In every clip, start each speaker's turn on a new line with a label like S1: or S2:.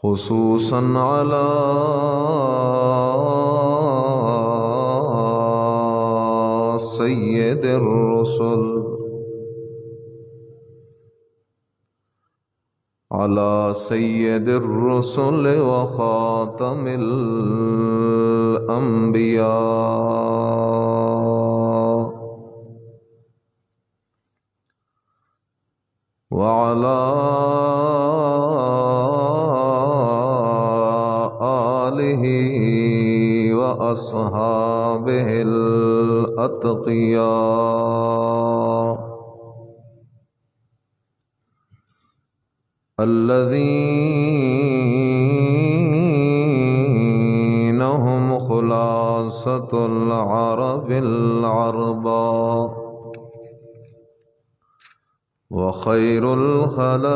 S1: خصوصا على سيد الرسل وخاتم الأنبياء وعلى آله وأصحابه الأتقياء الذين هم خلاصة العرب العرباء وخير الخلائق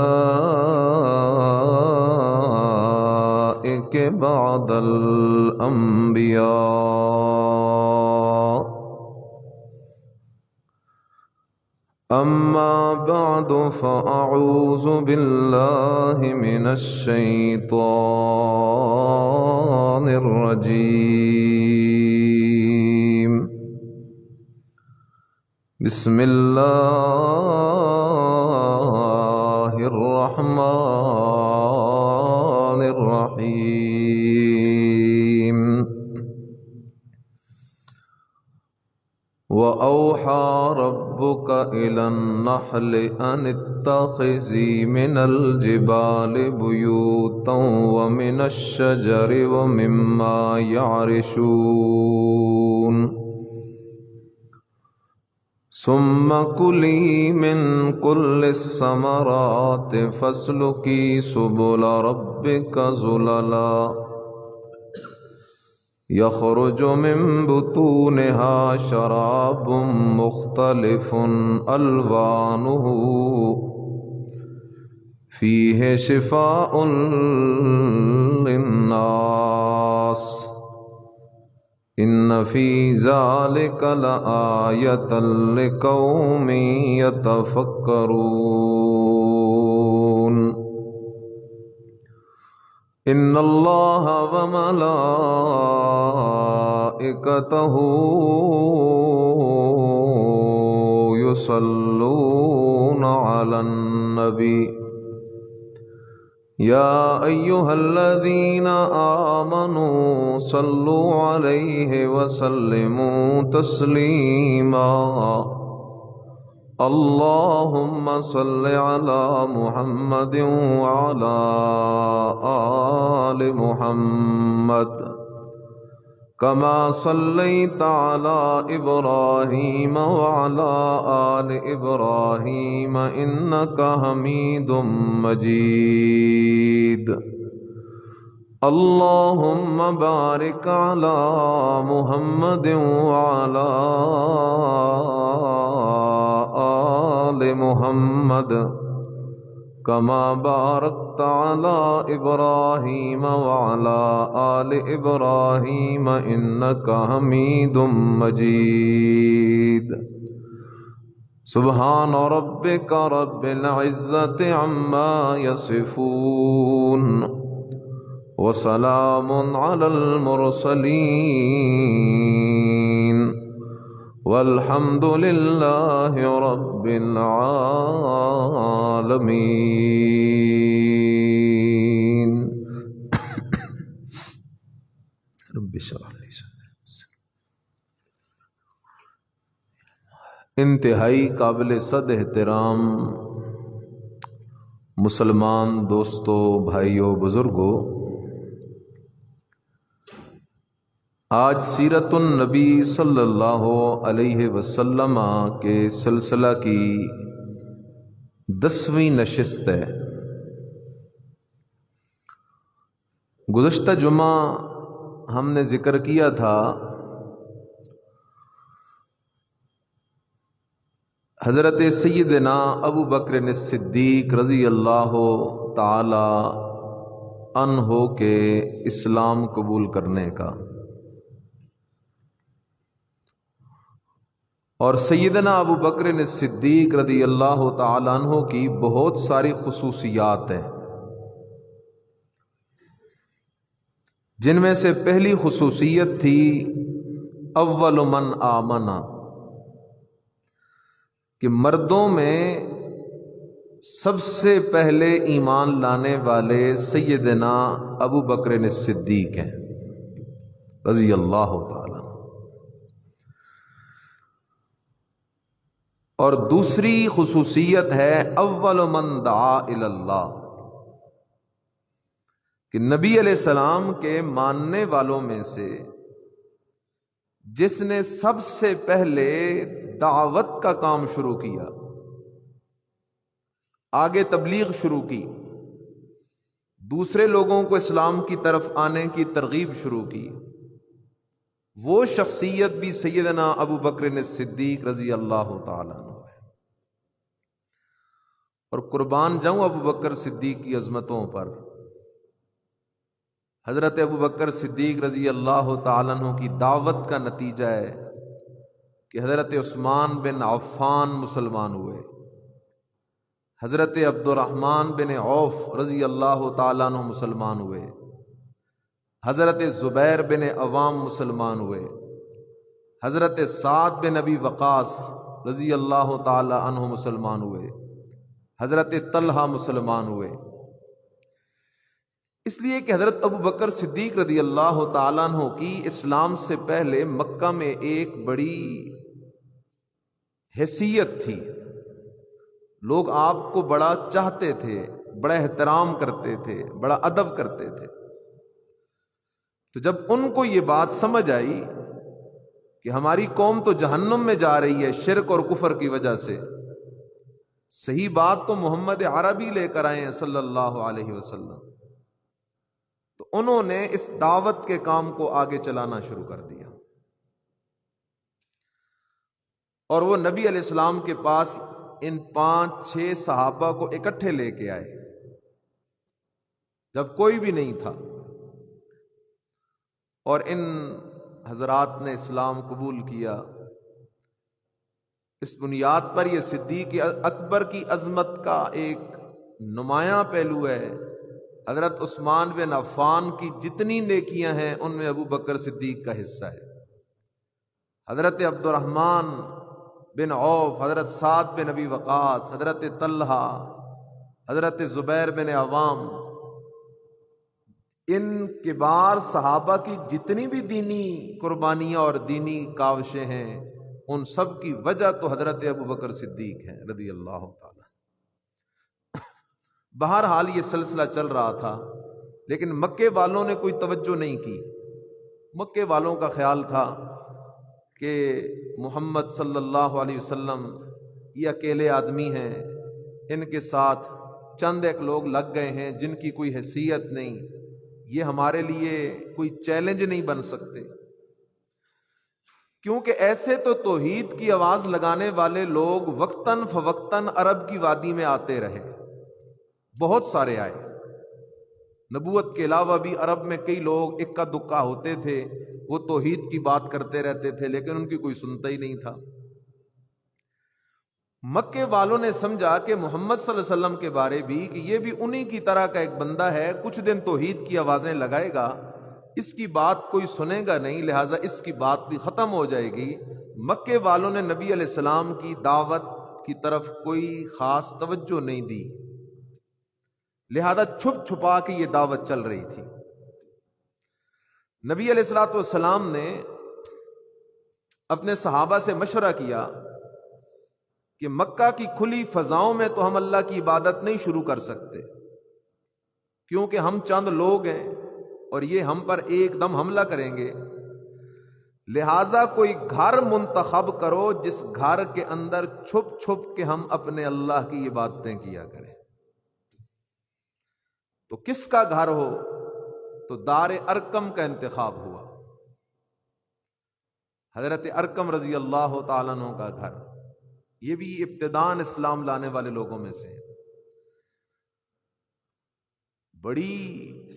S1: بعد الأنبياء. أما بعد فأعوذ بالله من الشيطان الرجيم. بسم الله الرحمن الرحيم. وأوحى ربك إلى النحل أن اتخذي من الجبال بيوتا ومن الشجر ومما يعرشون ثم كلي من كل الثمرات فاسلكي سبل ربك ذللا يخرج من بطونها شراب مختلف ألوانه فيه شفاء للناس إن في ذلك لآية لقوم يتفكرون. إن الله وملائكته يصلون على النبي يا أيها الذين آمنوا صلوا عليه وسلموا تسليما. اللهم صل على محمد وعلى آل محمد كما صليت على إبراهيم وعلى آل إبراهيم إنك حميد مجيد. اللهم بارك على محمد وعلى آل محمد كما باركت على إبراهيم وعلى آل إبراهيم إنك حميد مجيد. سبحان ربك رب العزة عما يصفون وسلام على المرسلين والحمد لله رب العالمين. رب اشرح لي صدري. انتہائی قابل صد احترام مسلمان دوستوں، بھائیوں، بزرگوں، آج سیرت النبی صلی اللہ علیہ وسلم کے سلسلہ کی 10ویں نشست ہے۔ گزشتہ جمعہ ہم نے ذکر کیا تھا حضرت سیدنا ابو بکر صدیق رضی اللہ تعالی عنہ کے اسلام قبول کرنے کا، اور سیدنا ابو بکر صدیق رضی اللہ تعالیٰ عنہ کی بہت ساری خصوصیات ہیں۔ جن میں سے پہلی خصوصیت تھی اول من آمنا، کہ مردوں میں سب سے پہلے ایمان لانے والے سیدنا ابو بکر صدیق ہیں رضی اللہ تعالی۔ اور دوسری خصوصیت ہے اول من دعا الی اللہ، کہ نبی علیہ السلام کے ماننے والوں میں سے جس نے سب سے پہلے دعوت کا کام شروع کیا، آگے تبلیغ شروع کی، دوسرے لوگوں کو اسلام کی طرف آنے کی ترغیب شروع کی، وہ شخصیت بھی سیدنا ابو بکر صدیق رضی اللہ تعالیٰ عنہ ہے۔ اور قربان جاؤں ابو بکر صدیق کی عظمتوں پر۔ حضرت ابو بکر صدیق رضی اللہ تعالیٰ عنہ کی دعوت کا نتیجہ ہے کہ حضرت عثمان بن عفان مسلمان ہوئے، حضرت عبد الرحمن بن عوف رضی اللہ تعالیٰ عنہ مسلمان ہوئے، حضرت زبیر بن عوام مسلمان ہوئے، حضرت سعد بن ابی وقاص رضی اللہ تعالیٰ عنہ مسلمان ہوئے، حضرت طلحہ مسلمان ہوئے۔ اس لیے کہ حضرت ابو بکر صدیق رضی اللہ تعالیٰ عنہ کی اسلام سے پہلے مکہ میں ایک بڑی حیثیت تھی، لوگ آپ کو بڑا چاہتے تھے، بڑا احترام کرتے تھے، بڑا ادب کرتے تھے۔ تو جب ان کو یہ بات سمجھ آئی کہ ہماری قوم تو جہنم میں جا رہی ہے شرک اور کفر کی وجہ سے، صحیح بات تو محمد عربی لے کر آئے ہیں صلی اللہ علیہ وسلم، تو انہوں نے اس دعوت کے کام کو آگے چلانا شروع کر دیا، اور وہ نبی علیہ السلام کے پاس ان 5-6 صحابہ کو اکٹھے لے کے آئے جب کوئی بھی نہیں تھا، اور ان حضرات نے اسلام قبول کیا۔ اس بنیاد پر یہ صدیق اکبر کی عظمت کا ایک نمایاں پہلو ہے۔ حضرت عثمان بن عفان کی جتنی نیکیاں ہیں ان میں ابو بکر صدیق کا حصہ ہے، حضرت عبد الرحمن بن عوف، حضرت سعد بن ابی وقاص، حضرت طلحہ، حضرت زبیر بن عوام، ان کبار صحابہ کی جتنی بھی دینی قربانیاں اور دینی کاوشیں ہیں، ان سب کی وجہ تو حضرت ابو بکر صدیق ہے رضی اللہ تعالی۔ بہرحال یہ سلسلہ چل رہا تھا، لیکن مکے والوں نے کوئی توجہ نہیں کی۔ مکے والوں کا خیال تھا کہ محمد صلی اللہ علیہ وسلم یہ اکیلے آدمی ہیں، ان کے ساتھ چند ایک لوگ لگ گئے ہیں جن کی کوئی حیثیت نہیں، یہ ہمارے لیے کوئی چیلنج نہیں بن سکتے، کیونکہ ایسے تو توحید کی آواز لگانے والے لوگ وقتاً فوقتاً عرب کی وادی میں آتے رہے، بہت سارے آئے۔ نبوت کے علاوہ بھی عرب میں کئی لوگ اکا دکا ہوتے تھے، وہ توحید کی بات کرتے رہتے تھے، لیکن ان کی کوئی سنتا ہی نہیں تھا۔ مکے والوں نے سمجھا کہ محمد صلی اللہ علیہ وسلم کے بارے بھی کہ یہ بھی انہی کی طرح کا ایک بندہ ہے، کچھ دن توحید کی آوازیں لگائے گا، اس کی بات کوئی سنے گا نہیں، لہٰذا اس کی بات بھی ختم ہو جائے گی۔ مکے والوں نے نبی علیہ السلام کی دعوت کی طرف کوئی خاص توجہ نہیں دی، لہذا چھپ چھپا کے یہ دعوت چل رہی تھی۔ نبی علیہ الصلوۃ والسلام نے اپنے صحابہ سے مشورہ کیا کہ مکہ کی کھلی فضاؤں میں تو ہم اللہ کی عبادت نہیں شروع کر سکتے، کیونکہ ہم چند لوگ ہیں اور یہ ہم پر ایک دم حملہ کریں گے، لہذا کوئی گھر منتخب کرو جس گھر کے اندر چھپ چھپ کے ہم اپنے اللہ کی عبادتیں کیا کریں۔ تو کس کا گھر ہو؟ تو دار ارقم کا انتخاب ہوا، حضرت ارقم رضی اللہ تعالیٰ عنہ کا گھر۔ یہ بھی ابتداءً اسلام لانے والے لوگوں میں سے ہے۔ بڑی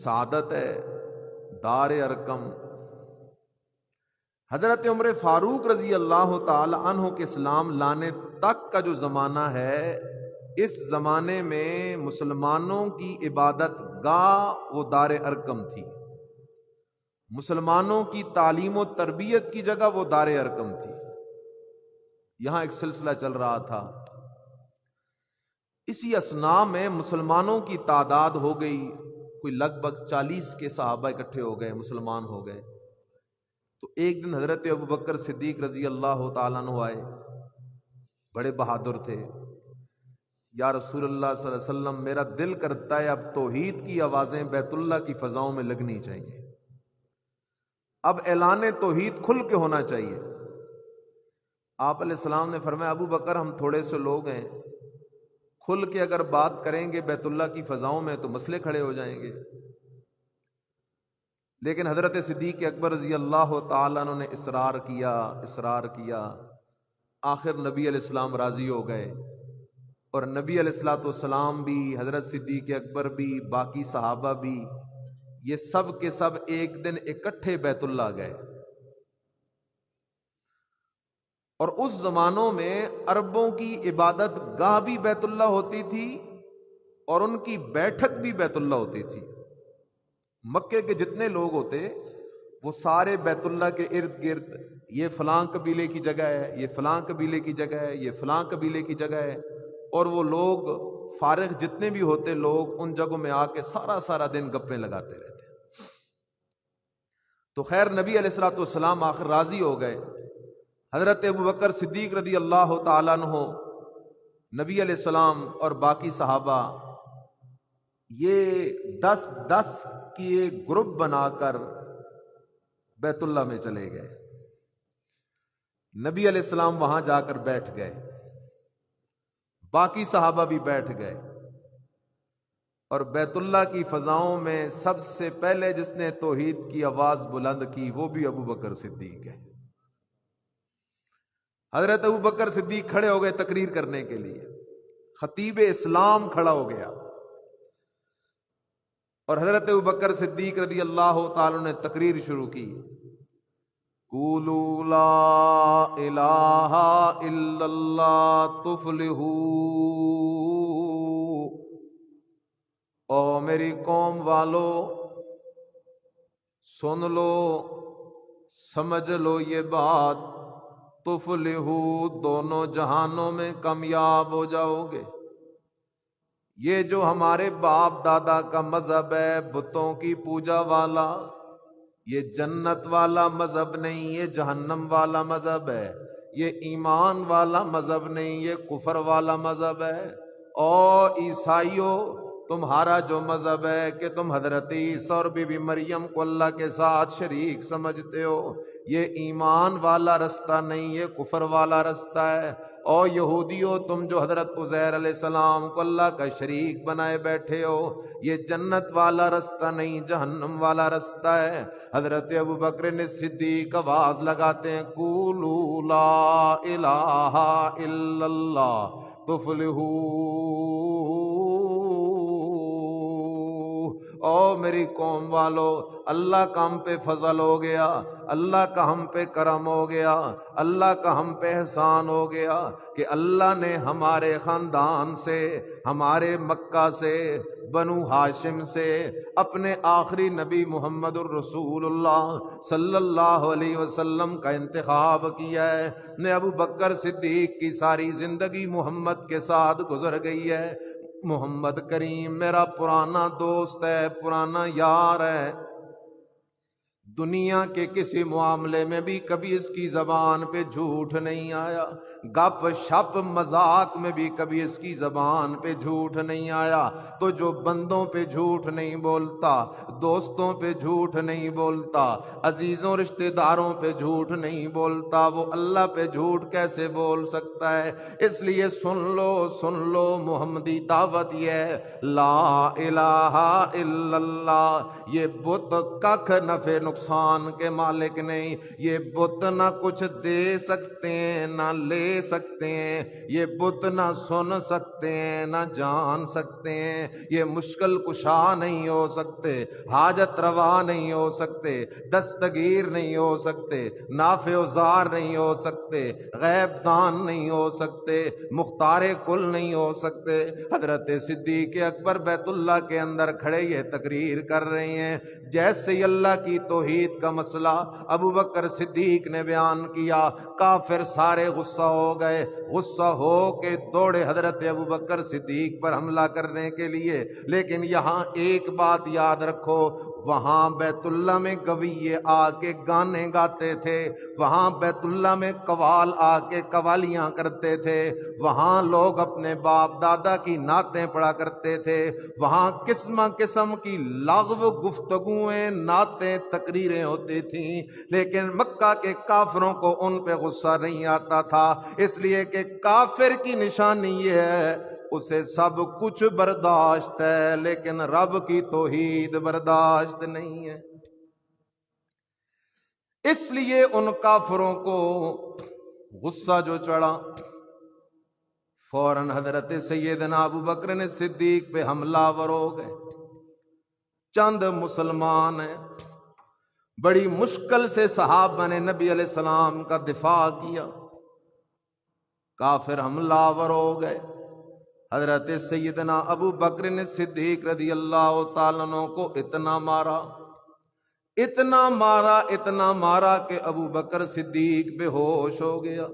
S1: سعادت ہے دار ارقم۔ حضرت عمر فاروق رضی اللہ تعالی عنہ کے اسلام لانے تک کا جو زمانہ ہے، اس زمانے میں مسلمانوں کی عبادت گاہ وہ دار ارقم تھی۔ مسلمانوں کی تعلیم و تربیت کی جگہ وہ دار ارقم تھی. یہاں ایک سلسلہ چل رہا تھا. اسی اثناء میں مسلمانوں کی تعداد ہو گئی کوئی لگ بھگ 40 کے صحابہ اکٹھے ہو گئے، مسلمان ہو گئے. تو ایک دن حضرت ابوبکر صدیق رضی اللہ تعالیٰ عنہ آئے، بڑے بہادر تھے. یا رسول اللہ صلی اللہ علیہ وسلم، میرا دل کرتا ہے اب توحید کی آوازیں بیت اللہ کی فضاؤں میں لگنی چاہیے، اب اعلان توحید کھل کے ہونا چاہیے. آپ علیہ السلام نے فرمایا ابو بکر ہم تھوڑے سے لوگ ہیں، کھل کے اگر بات کریں گے بیت اللہ کی فضاؤں میں تو مسئلے کھڑے ہو جائیں گے. لیکن حضرت صدیق اکبر رضی اللہ تعالیٰ عنہ نے اصرار کیا. آخر نبی علیہ السلام راضی ہو گئے، اور نبی علیہ الصلوۃ والسلام بھی، حضرت صدیق اکبر بھی، باقی صحابہ بھی، یہ سب کے سب ایک دن اکٹھے بیت اللہ گئے. اور اس زمانوں میں عربوں کی عبادت گاہ بھی بیت اللہ ہوتی تھی اور ان کی بیٹھک بھی بیت اللہ ہوتی تھی. مکے کے جتنے لوگ ہوتے وہ سارے بیت اللہ کے ارد گرد، یہ فلاں قبیلے کی جگہ ہے، یہ فلاں قبیلے کی جگہ ہے، یہ فلاں قبیلے کی جگہ ہے، اور وہ لوگ فارغ جتنے بھی ہوتے لوگ ان جگہوں میں آ کے سارا دن گپیں لگاتے رہتے. تو خیر نبی علیہ الصلوۃ والسلام آخر راضی ہو گئے. حضرت ابوبکر صدیق رضی اللہ تعالیٰ عنہ، نبی علیہ السلام اور باقی صحابہ یہ 10 کی ایک گروپ بنا کر بیت اللہ میں چلے گئے. نبی علیہ السلام وہاں جا کر بیٹھ گئے، باقی صحابہ بھی بیٹھ گئے، اور بیت اللہ کی فضاؤں میں سب سے پہلے جس نے توحید کی آواز بلند کی وہ بھی ابوبکر صدیق ہے. حضرت ابوبکر صدیق کھڑے ہو گئے تقریر کرنے کے لیے، خطیب اسلام کھڑا ہو گیا، اور حضرت ابوبکر صدیق رضی اللہ تعالی نے تقریر شروع کی. قولوا لا الہ الا اللہ تفلحوا. او میری قوم والو سن لو، سمجھ لو یہ بات، تفلحوا دونوں جہانوں میں کامیاب ہو جاؤ گے. یہ جو ہمارے باپ دادا کا مذہب ہے بتوں کی پوجا والا، یہ جنت والا مذہب نہیں، یہ جہنم والا مذہب ہے. یہ ایمان والا مذہب نہیں، یہ کفر والا مذہب ہے. او عیسائیوں، تمہارا جو مذہب ہے کہ تم حضرت عیسیٰ اور بی بی مریم کو اللہ کے ساتھ شریک سمجھتے ہو، یہ ایمان والا رستہ نہیں، یہ کفر والا رستہ ہے. او یہودیوں، تم جو حضرت عزیر علیہ السلام کو اللہ کا شریک بنائے بیٹھے ہو، یہ جنت والا رستہ نہیں، جہنم والا رستہ ہے. حضرت ابوبکر صدیق آواز لگاتے ہیں، قولوا لا الہ الا اللہ تفلحوا. او میری قوم والو، اللہ کا ہم پہ فضل ہو گیا، اللہ کا ہم پہ کرم ہو گیا، اللہ کا ہم پہ احسان ہو گیا کہ اللہ نے ہمارے خاندان سے، ہمارے مکہ سے، بنو ہاشم سے اپنے آخری نبی محمد الرسول اللہ صلی اللہ علیہ وسلم کا انتخاب کیا ہے. نے ابو بکر صدیق کی ساری زندگی محمد کے ساتھ گزر گئی ہے. محمد کریم میرا پرانا دوست ہے، پرانا یار ہے. دنیا کے کسی معاملے میں بھی کبھی اس کی زبان پہ جھوٹ نہیں آیا، گپ شپ مذاق میں بھی کبھی اس کی زبان پہ جھوٹ نہیں آیا. تو جو بندوں پہ جھوٹ نہیں بولتا، دوستوں پہ جھوٹ نہیں بولتا، عزیزوں رشتہ داروں پہ جھوٹ نہیں بولتا، وہ اللہ پہ جھوٹ کیسے بول سکتا ہے؟ اس لیے سن لو محمدی دعوت یہ ہے، لا الہ الا اللہ. یہ بت ککھ نفع نقصان کے مالک نہیں، یہ بت نہ کچھ دے سکتے ہیں نہ لے سکتے ہیں، یہ بت نہ سن سکتے ہیں نہ جان سکتے ہیں، یہ مشکل کشا نہیں ہو سکتے، حاجت روا نہیں ہو سکتے، دستگیر نہیں ہو سکتے، نافع و ضار نہیں ہو سکتے، غیب دان نہیں ہو سکتے، مختار کل نہیں ہو سکتے. حضرت صدیق اکبر بیت اللہ کے اندر کھڑے یہ تقریر کر رہے ہیں، جیسے اللہ کی توحید توحید کا مسئلہ ابو بکر صدیق نے بیان کیا، کافر سارے غصہ ہو گئے، غصہ ہو کے دوڑے حضرت ابو بکر صدیق پر حملہ کرنے کے لیے۔ لیکن یہاں ایک بات یاد رکھو، وہاں بیت اللہ میں گویے آ کے گانے گاتے تھے، وہاں بیت اللہ میں قوال آ کے قوالیاں کرتے تھے، وہاں لوگ اپنے باپ دادا کی نعتیں پڑھا کرتے تھے، وہاں قسم قسم کی لغو گفتگویں، نعتیں، تقریریں ہوتی تھیں، لیکن مکہ کے کافروں کو ان پہ غصہ نہیں آتا تھا، اس لیے کہ کافر کی نشانی یہ ہے اسے سب کچھ برداشت ہے لیکن رب کی توحید برداشت نہیں ہے۔ اس لیے ان کافروں کو غصہ جو چڑھا، فوراً حضرت سیدنا ابو بکر نے صدیق پہ حملہ آور ہو گئے۔ چند مسلمان ہیں، بڑی مشکل سے صحابہ نے نبی علیہ السلام کا دفاع کیا، کافر حملہ آور ہو گئے۔ حضرت سیدنا ابو بکر نے صدیق رضی اللہ تعالیٰ عنہ کو اتنا مارا، اتنا مارا، اتنا مارا کہ ابو بکر صدیق بے ہوش ہو گیا۔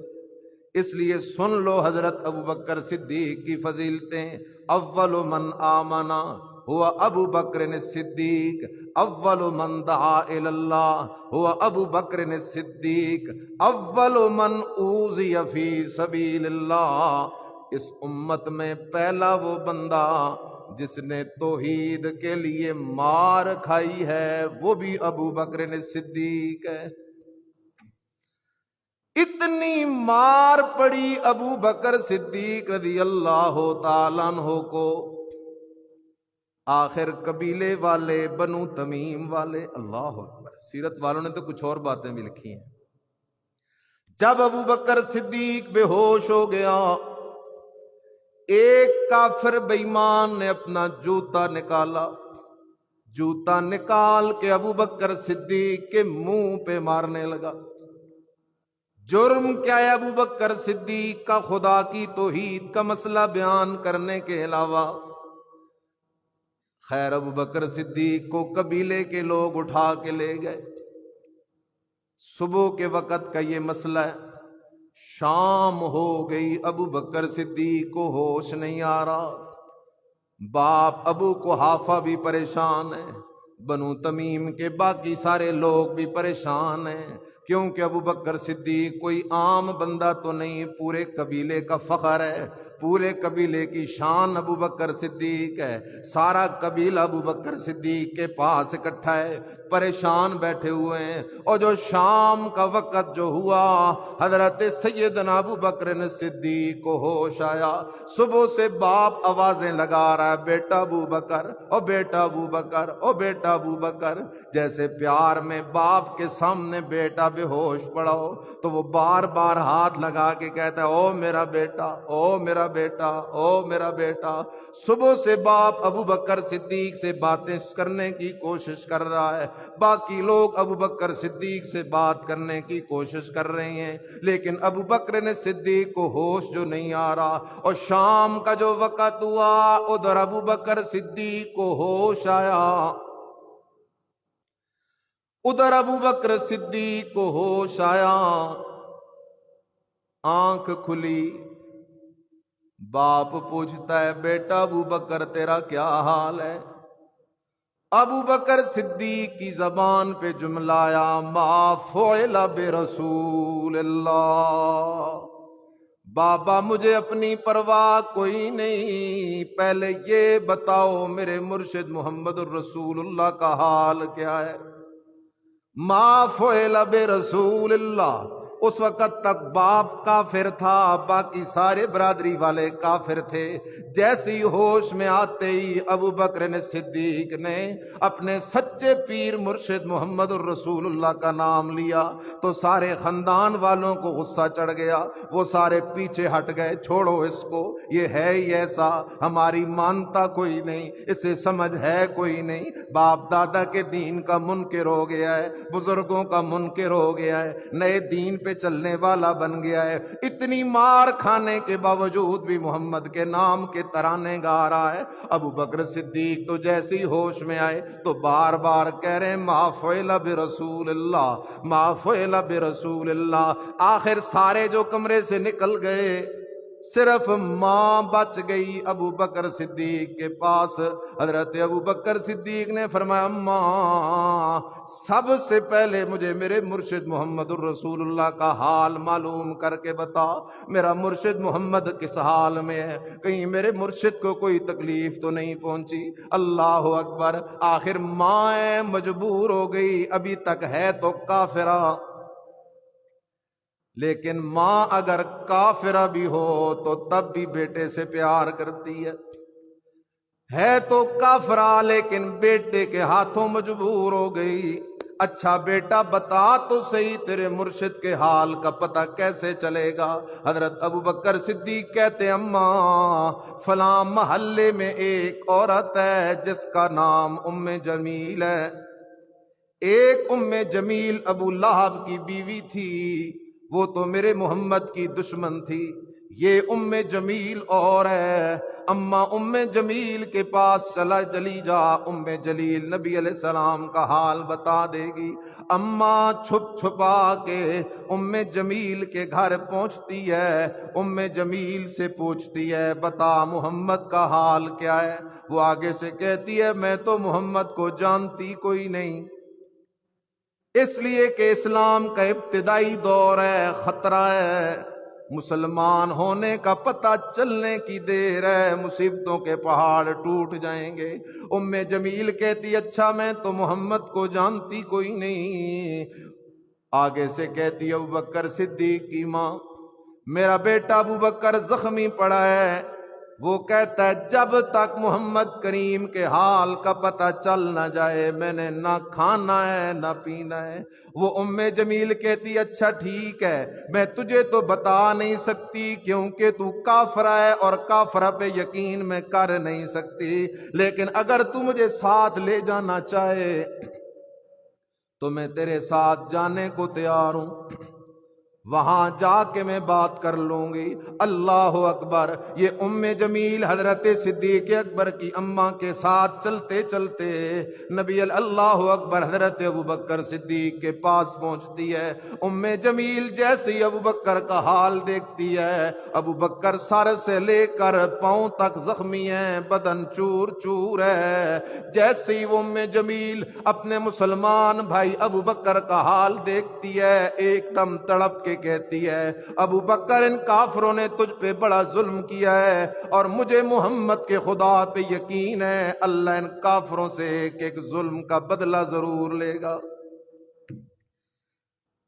S1: اس لیے سن لو حضرت ابو بکر صدیق کی فضیلتیں۔ اول من آمنا ہوا ابو بکر صدیق، اول من دعا الی اللہ ہوا ابو بکر صدیق، اول من اوذی فی سبیل اللہ۔ اس امت میں پہلا وہ بندہ جس نے توحید کے لیے مار کھائی ہے وہ بھی ابو بکر صدیق ہے۔ اتنی مار پڑی ابو بکر صدیق رضی اللہ تعالیٰ عنہ کو، آخر قبیلے والے بنو تمیم والے، اللہ اکبر، سیرت والوں نے تو کچھ اور باتیں بھی لکھی ہیں۔ جب ابو بکر صدیق بے ہوش ہو گیا، ایک کافر بے ایمان نے اپنا جوتا نکالا، جوتا نکال کے ابو بکر صدیق کے منہ پہ مارنے لگا۔ جرم کیا ہے ابو بکر صدیق کا؟ خدا کی توحید کا مسئلہ بیان کرنے کے علاوہ۔ خیر ابو بکر صدیق کو قبیلے کے لوگ اٹھا کے لے گئے۔ صبح کے وقت کا یہ مسئلہ ہے، شام ہو گئی، ابو بکر صدیق کو ہوش نہیں آ رہا، باپ ابو قحافہ بھی پریشان ہے، بنو تمیم کے باقی سارے لوگ بھی پریشان ہیں، کیونکہ ابو بکر صدیق کوئی عام بندہ تو نہیں، پورے قبیلے کا فخر ہے، پورے قبیلے کی شان ابو بکر صدیق ہے، سارا قبیلہ ابو بکر صدیق کے پاس اکٹھا ہے، پریشان بیٹھے ہوئے ہیں۔ اور جو شام کا وقت جو ہوا، حضرت سیدنا ابو بکر صدیق کو ہوش آیا۔ صبح سے باپ آوازیں لگا رہا ہے، بیٹا ابو بکر، او بیٹا ابو بکر، او بیٹا ابو بکر، جیسے پیار میں باپ کے سامنے بیٹا بے ہوش پڑا ہو تو وہ بار بار ہاتھ لگا کے کہتا ہے، او میرا بیٹا، او میرا بیٹا، او میرا بیٹا۔ صبح سے باپ ابو بکر صدیق سے باتیں کرنے کی کوشش کر رہا ہے، باقی لوگ ابو بکر صدیق سے بات کرنے کی کوشش کر رہے ہیں، لیکن ابو بکر نے صدیق کو ہوش جو نہیں آ رہا۔ اور شام کا جو وقت ہوا، ادھر ابو بکر صدیق کو ہوش آیا، ادھر ابو بکر صدیق کو ہوش آیا، آنکھ کھلی، باپ پوچھتا ہے، بیٹا ابو بکر تیرا کیا حال ہے؟ ابو بکر صدیق کی زبان پہ جملہ آیا، ما فعل برسول اللہ، بابا مجھے اپنی پرواہ کوئی نہیں، پہلے یہ بتاؤ میرے مرشد محمد الرسول اللہ کا حال کیا ہے؟ ما فعل برسول اللہ۔ اس وقت تک باپ کافر تھا، باقی سارے برادری والے کافر تھے۔ جیسے ہی ہوش میں آتے ہی ابو بکر صدیق نے اپنے سچے پیر مرشد محمد الرسول اللہ کا نام لیا تو سارے خاندان والوں کو غصہ چڑھ گیا، وہ سارے پیچھے ہٹ گئے، چھوڑو اس کو، یہ ہے ہی ایسا، ہماری مانتا کوئی نہیں، اسے سمجھ ہے کوئی نہیں، باپ دادا کے دین کا منکر ہو گیا ہے، بزرگوں کا منکر ہو گیا ہے، نئے دین پہ پہ چلنے والا بن گیا ہے. اتنی مار کھانے کے باوجود بھی محمد کے نام کے ترانے گا رہا ہے. ابو بکر صدیق تو جیسے ہی ہوش میں آئے تو بار بار کہہ رہے ہیں ما فعل برسول اللہ، ما فعل برسول اللہ. آخر سارے جو کمرے سے نکل گئے، صرف ماں بچ گئی ابو بکر صدیق کے پاس. حضرت ابو بکر صدیق نے فرمایا ماں، سب سے پہلے مجھے میرے مرشد محمد الرسول اللہ کا حال معلوم کر کے بتا. میرا مرشد محمد کس حال میں ہے؟ کہیں میرے مرشد کو کوئی تکلیف تو نہیں پہنچی؟ اللہ اکبر. آخر ماں مجبور ہو گئی، ابھی تک ہے تو کافرہ، لیکن ماں اگر کافرہ بھی ہو تو تب بھی بیٹے سے پیار کرتی ہے تو کافرہ لیکن بیٹے کے ہاتھوں مجبور ہو گئی. اچھا بیٹا بتا تو صحیح، تیرے مرشد کے حال کا پتہ کیسے چلے گا؟ حضرت ابو بکر صدیق کہتے اماں، فلاں محلے میں ایک عورت ہے جس کا نام ام جمیل ہے. ایک ام جمیل ابو لہب کی بیوی تھی، وہ تو میرے محمد کی دشمن تھی. یہ ام جمیل اور ہے. اما ام جمیل کے پاس چلی جا، ام جلیل نبی علیہ السلام کا حال بتا دے گی. اما چھپ چھپا کے ام جمیل کے گھر پہنچتی ہے. ام جمیل سے پوچھتی ہے بتا محمد کا حال کیا ہے؟ وہ آگے سے کہتی ہے میں تو محمد کو جانتی کوئی نہیں، اس لیے کہ اسلام کا ابتدائی دور ہے، خطرہ ہے، مسلمان ہونے کا پتہ چلنے کی دیر ہے، مصیبتوں کے پہاڑ ٹوٹ جائیں گے. ام جمیل کہتی اچھا میں تو محمد کو جانتی کوئی نہیں. آگے سے کہتی ابو بکر صدیق کی ماں، میرا بیٹا ابو بکر زخمی پڑا ہے. وہ کہتا ہے جب تک محمد کریم کے حال کا پتہ چل نہ جائے میں نے نہ کھانا ہے نہ پینا ہے. وہ ام جمیل کہتی اچھا ٹھیک ہے، میں تجھے تو بتا نہیں سکتی کیونکہ تو کافرہ ہے اور کافرہ پہ یقین میں کر نہیں سکتی، لیکن اگر تو مجھے ساتھ لے جانا چاہے تو میں تیرے ساتھ جانے کو تیار ہوں، وہاں جا کے میں بات کر لوں گی. اللہ اکبر. یہ ام جمیل حضرت صدیق اکبر کی اماں کے ساتھ چلتے چلتے نبی اللہ اکبر حضرت ابو بکر صدیق کے پاس پہنچتی ہے. ام جمیل جیسے ہی ابو بکر کا حال دیکھتی ہے، ابو بکر سر سے لے کر پاؤں تک زخمی ہے، بدن چور چور ہے. جیسے ہی وہ ام جمیل اپنے مسلمان بھائی ابو بکر کا حال دیکھتی ہے، ایک دم تڑپ کے کہتی ہے ابو بکر ان کافروں نے تجھ پہ بڑا ظلم کیا ہے اور مجھے محمد کے خدا پہ یقین ہے اللہ ان کافروں سے ایک ظلم کا بدلہ ضرور لے گا.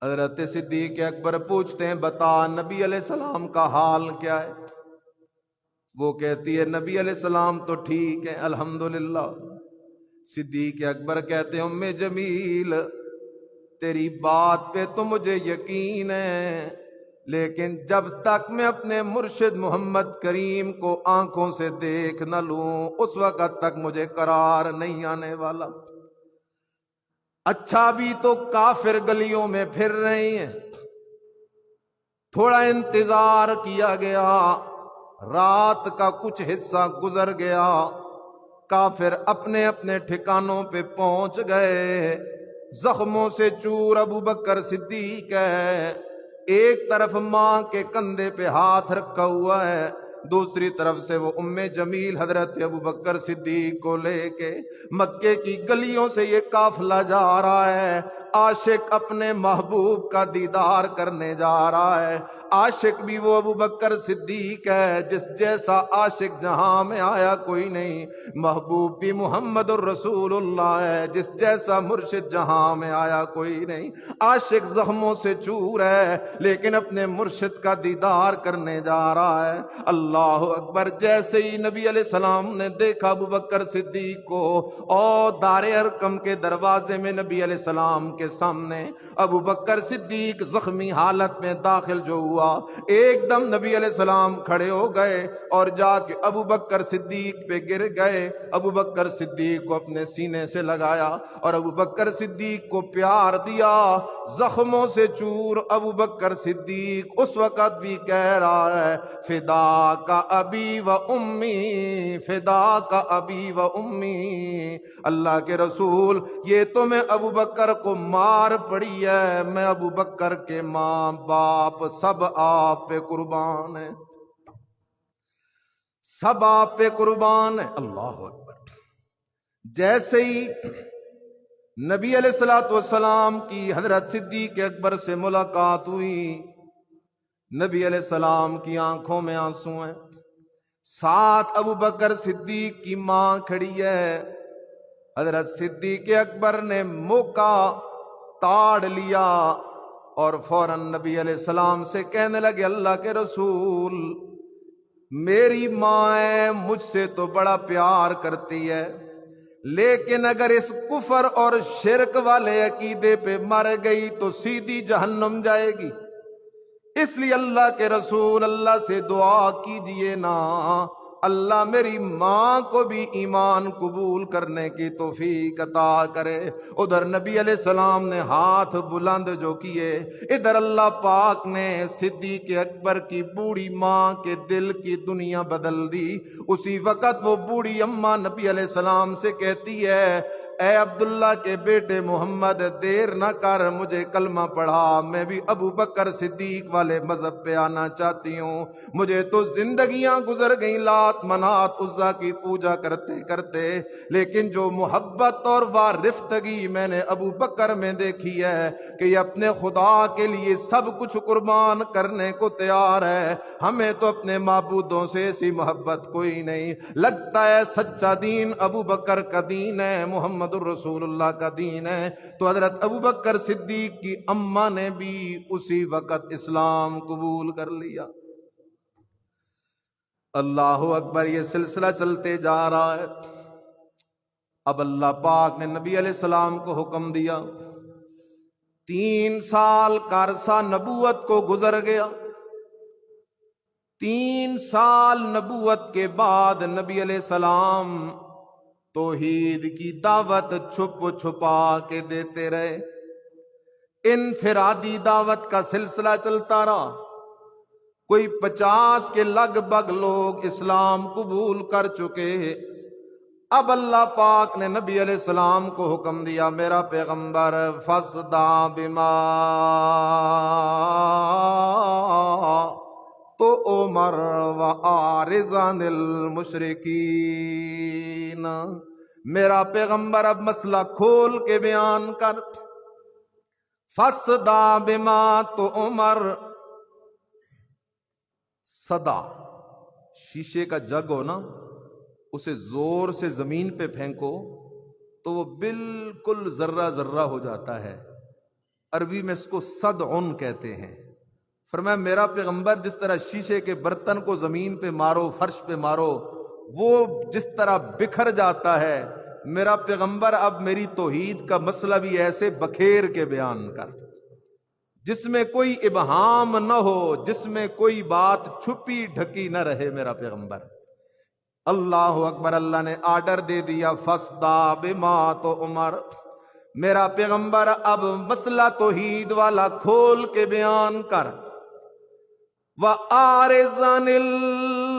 S1: حضرت صدیق اکبر پوچھتے ہیں بتا نبی علیہ السلام کا حال کیا ہے؟ وہ کہتی ہے نبی علیہ السلام تو ٹھیک ہے الحمدللہ. صدیق اکبر کہتے ہیں ام جمیل تیری بات پہ تو مجھے یقین ہے، لیکن جب تک میں اپنے مرشد محمد کریم کو آنکھوں سے دیکھ نہ لوں اس وقت تک مجھے قرار نہیں آنے والا. اچھا بھی تو کافر گلیوں میں پھر رہے ہیں. تھوڑا انتظار کیا گیا، رات کا کچھ حصہ گزر گیا، کافر اپنے اپنے ٹھکانوں پہ پہنچ گئے. زخموں سے چور ابو بکر صدیق ہے، ایک طرف ماں کے کندھے پہ ہاتھ رکھا ہوا ہے، دوسری طرف سے وہ ام جمیل حضرت ابو بکر صدیق کو لے کے مکے کی گلیوں سے یہ قافلہ جا رہا ہے. عاشق اپنے محبوب کا دیدار کرنے جا رہا ہے. عاشق بھی وہ ابو بکر صدیق ہے جس جیسا عاشق جہاں میں آیا کوئی نہیں. محبوب بھی محمد الرسول اللہ ہے جس جیسا مرشد جہاں میں آیا کوئی نہیں. عاشق زخموں سے چور ہے لیکن اپنے مرشد کا دیدار کرنے جا رہا ہے. اللہ اللہ اکبر. جیسے ہی نبی علیہ السلام نے دیکھا ابو بکر صدیق کو اور دار ارقم کے دروازے میں نبی علیہ السلام کے سامنے ابو بکر صدیق زخمی حالت میں داخل جو ہوا، ایک دم نبی علیہ السلام کھڑے ہو گئے اور جا کے ابو بکر صدیق پہ گر گئے. ابو بکر صدیق کو اپنے سینے سے لگایا اور ابو بکر صدیق کو پیار دیا. زخموں سے چور ابو بکر صدیق اس وقت بھی کہہ رہا ہے فدا کا ابی و امی، فدا کا ابی و امی. اللہ کے رسول یہ تو میں ابو بکر کو مار پڑی ہے، میں ابو بکر کے ماں باپ سب آپ پہ قربان ہیں، سب آپ پہ قربان ہیں. اللہ اکبر. جیسے ہی نبی علیہ الصلوۃ والسلام کی حضرت صدیق اکبر سے ملاقات ہوئی، نبی علیہ السلام کی آنکھوں میں آنسو ہیں، ساتھ ابو بکر صدیق کی ماں کھڑی ہے. حضرت صدیق اکبر نے موقع تاڑ لیا اور فوراً نبی علیہ السلام سے کہنے لگے اللہ کے رسول میری ماں ہے، مجھ سے تو بڑا پیار کرتی ہے، لیکن اگر اس کفر اور شرک والے عقیدے پہ مر گئی تو سیدھی جہنم جائے گی. اس لیے اللہ کے رسول اللہ سے دعا کیجئے نا اللہ میری ماں کو بھی ایمان قبول کرنے کی توفیق عطا کرے. ادھر نبی علیہ السلام نے ہاتھ بلند جو کیے، ادھر اللہ پاک نے صدیق اکبر کی بوڑھی ماں کے دل کی دنیا بدل دی. اسی وقت وہ بوڑھی اماں نبی علیہ السلام سے کہتی ہے اے عبداللہ کے بیٹے محمد دیر نہ کر، مجھے کلمہ پڑھا، میں بھی ابو بکر صدیق والے مذہب پہ آنا چاہتی ہوں. مجھے تو زندگیاں گزر گئیں لات منات عزا کی پوجا کرتے کرتے، لیکن جو محبت اور وارفتگی میں نے ابو بکر میں دیکھی ہے کہ یہ اپنے خدا کے لیے سب کچھ قربان کرنے کو تیار ہے. ہمیں تو اپنے معبودوں سے ایسی محبت کوئی نہیں. لگتا ہے سچا دین ابو بکر کا دین ہے، محمد الرسول اللہ کا دین ہے. تو حضرت ابو بکر صدیق کی اماں نے بھی اسی وقت اسلام قبول کر لیا. اللہ اکبر. یہ سلسلہ چلتے جا رہا ہے. اب اللہ پاک نے نبی علیہ السلام کو حکم دیا، 3 سال کا عرصہ نبوت کو گزر گیا. 3 سال نبوت کے بعد نبی علیہ السلام توحید کی دعوت چھپ چھپا کے دیتے رہے. انفرادی دعوت کا سلسلہ چلتا رہا. کوئی 50 کے لگ بھگ لوگ اسلام قبول کر چکے. اب اللہ پاک نے نبی علیہ السلام کو حکم دیا میرا پیغمبر فصدع بما تو عمر وعارض عن المشرکین. میرا پیغمبر اب مسئلہ کھول کے بیان کر. فصدع بما تو عمر، صدا شیشے کا جگ ہو نا، اسے زور سے زمین پہ پھینکو تو وہ بالکل ذرہ ذرہ ہو جاتا ہے. عربی میں اس کو صدعن کہتے ہیں. فرمایا میرا پیغمبر جس طرح شیشے کے برتن کو زمین پہ مارو، فرش پہ مارو، وہ جس طرح بکھر جاتا ہے، میرا پیغمبر اب میری توحید کا مسئلہ بھی ایسے بکھیر کے بیان کر جس میں کوئی ابہام نہ ہو، جس میں کوئی بات چھپی ڈھکی نہ رہے. میرا پیغمبر اللہ اکبر. اللہ نے آرڈر دے دیا فصدع بما تو عمر. میرا پیغمبر اب مسئلہ توحید والا کھول کے بیان کر. وَأَعْرِضْ عَنِ الْمُشْرِكِينَ.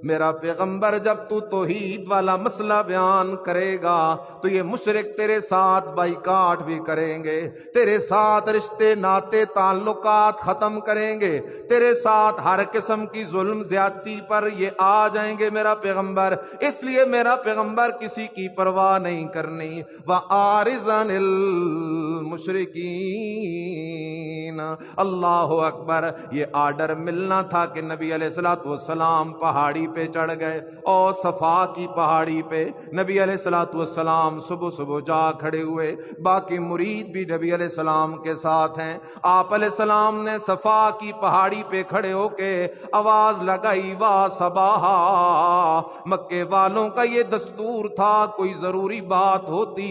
S1: میرا پیغمبر جب تو توحید والا مسئلہ بیان کرے گا تو یہ مشرک تیرے ساتھ بائیکاٹ بھی کریں گے، تیرے ساتھ رشتے ناتے تعلقات ختم کریں گے، تیرے ساتھ ہر قسم کی ظلم زیادتی پر یہ آ جائیں گے میرا پیغمبر. اس لیے میرا پیغمبر کسی کی پرواہ نہیں کرنی. وَأَعْرِضْ عَنِ الْمُشْرِكِينَ. اللہ اکبر. یہ آرڈر ملنا تھا کہ نبی علیہ الصلوۃ والسلام پہاڑی پہ چڑھ گئے اور صفا کی پہاڑی پہ نبی علیہ الصلوۃ والسلام صبح صبح جا کھڑے ہوئے. باقی مرید بھی نبی علیہ السلام کے ساتھ ہیں. آپ علیہ السلام نے صفا کی پہاڑی پہ کھڑے ہو کے آواز لگائی وا صباحا. مکے والوں کا یہ دستور تھا کوئی ضروری بات ہوتی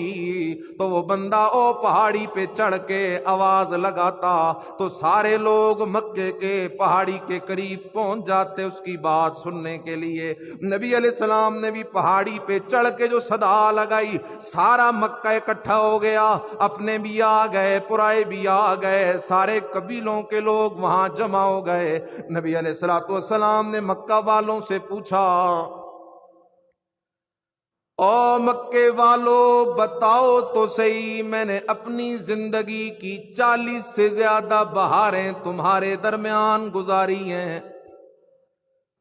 S1: تو وہ بندہ او پہاڑی پہ چڑھ کے آواز لگاتا تو سارے لوگ مکے کے پہاڑی کے قریب پہنچ جاتے اس کی بات سننے کے لیے. نبی علیہ السلام نے بھی پہاڑی پہ چڑھ کے جو صدا لگائی سارا مکہ اکٹھا ہو گیا. اپنے بھی آ گئے, پرائے بھی آ گئے, سارے قبیلوں کے لوگ وہاں جمع ہو گئے. نبی علیہ الصلوۃ والسلام نے مکہ والوں سے پوچھا او مکے والو بتاؤ تو صحیح, میں نے اپنی زندگی کی 40 سے زیادہ بہاریں تمہارے درمیان گزاری ہیں.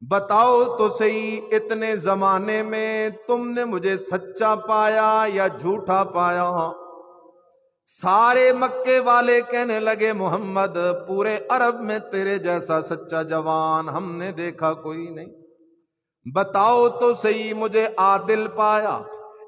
S1: بتاؤ تو صحیح اتنے زمانے میں تم نے مجھے سچا پایا یا جھوٹا پایا؟ سارے مکے والے کہنے لگے محمد پورے عرب میں تیرے جیسا سچا جوان ہم نے دیکھا کوئی نہیں. بتاؤ تو صحیح مجھے عادل پایا,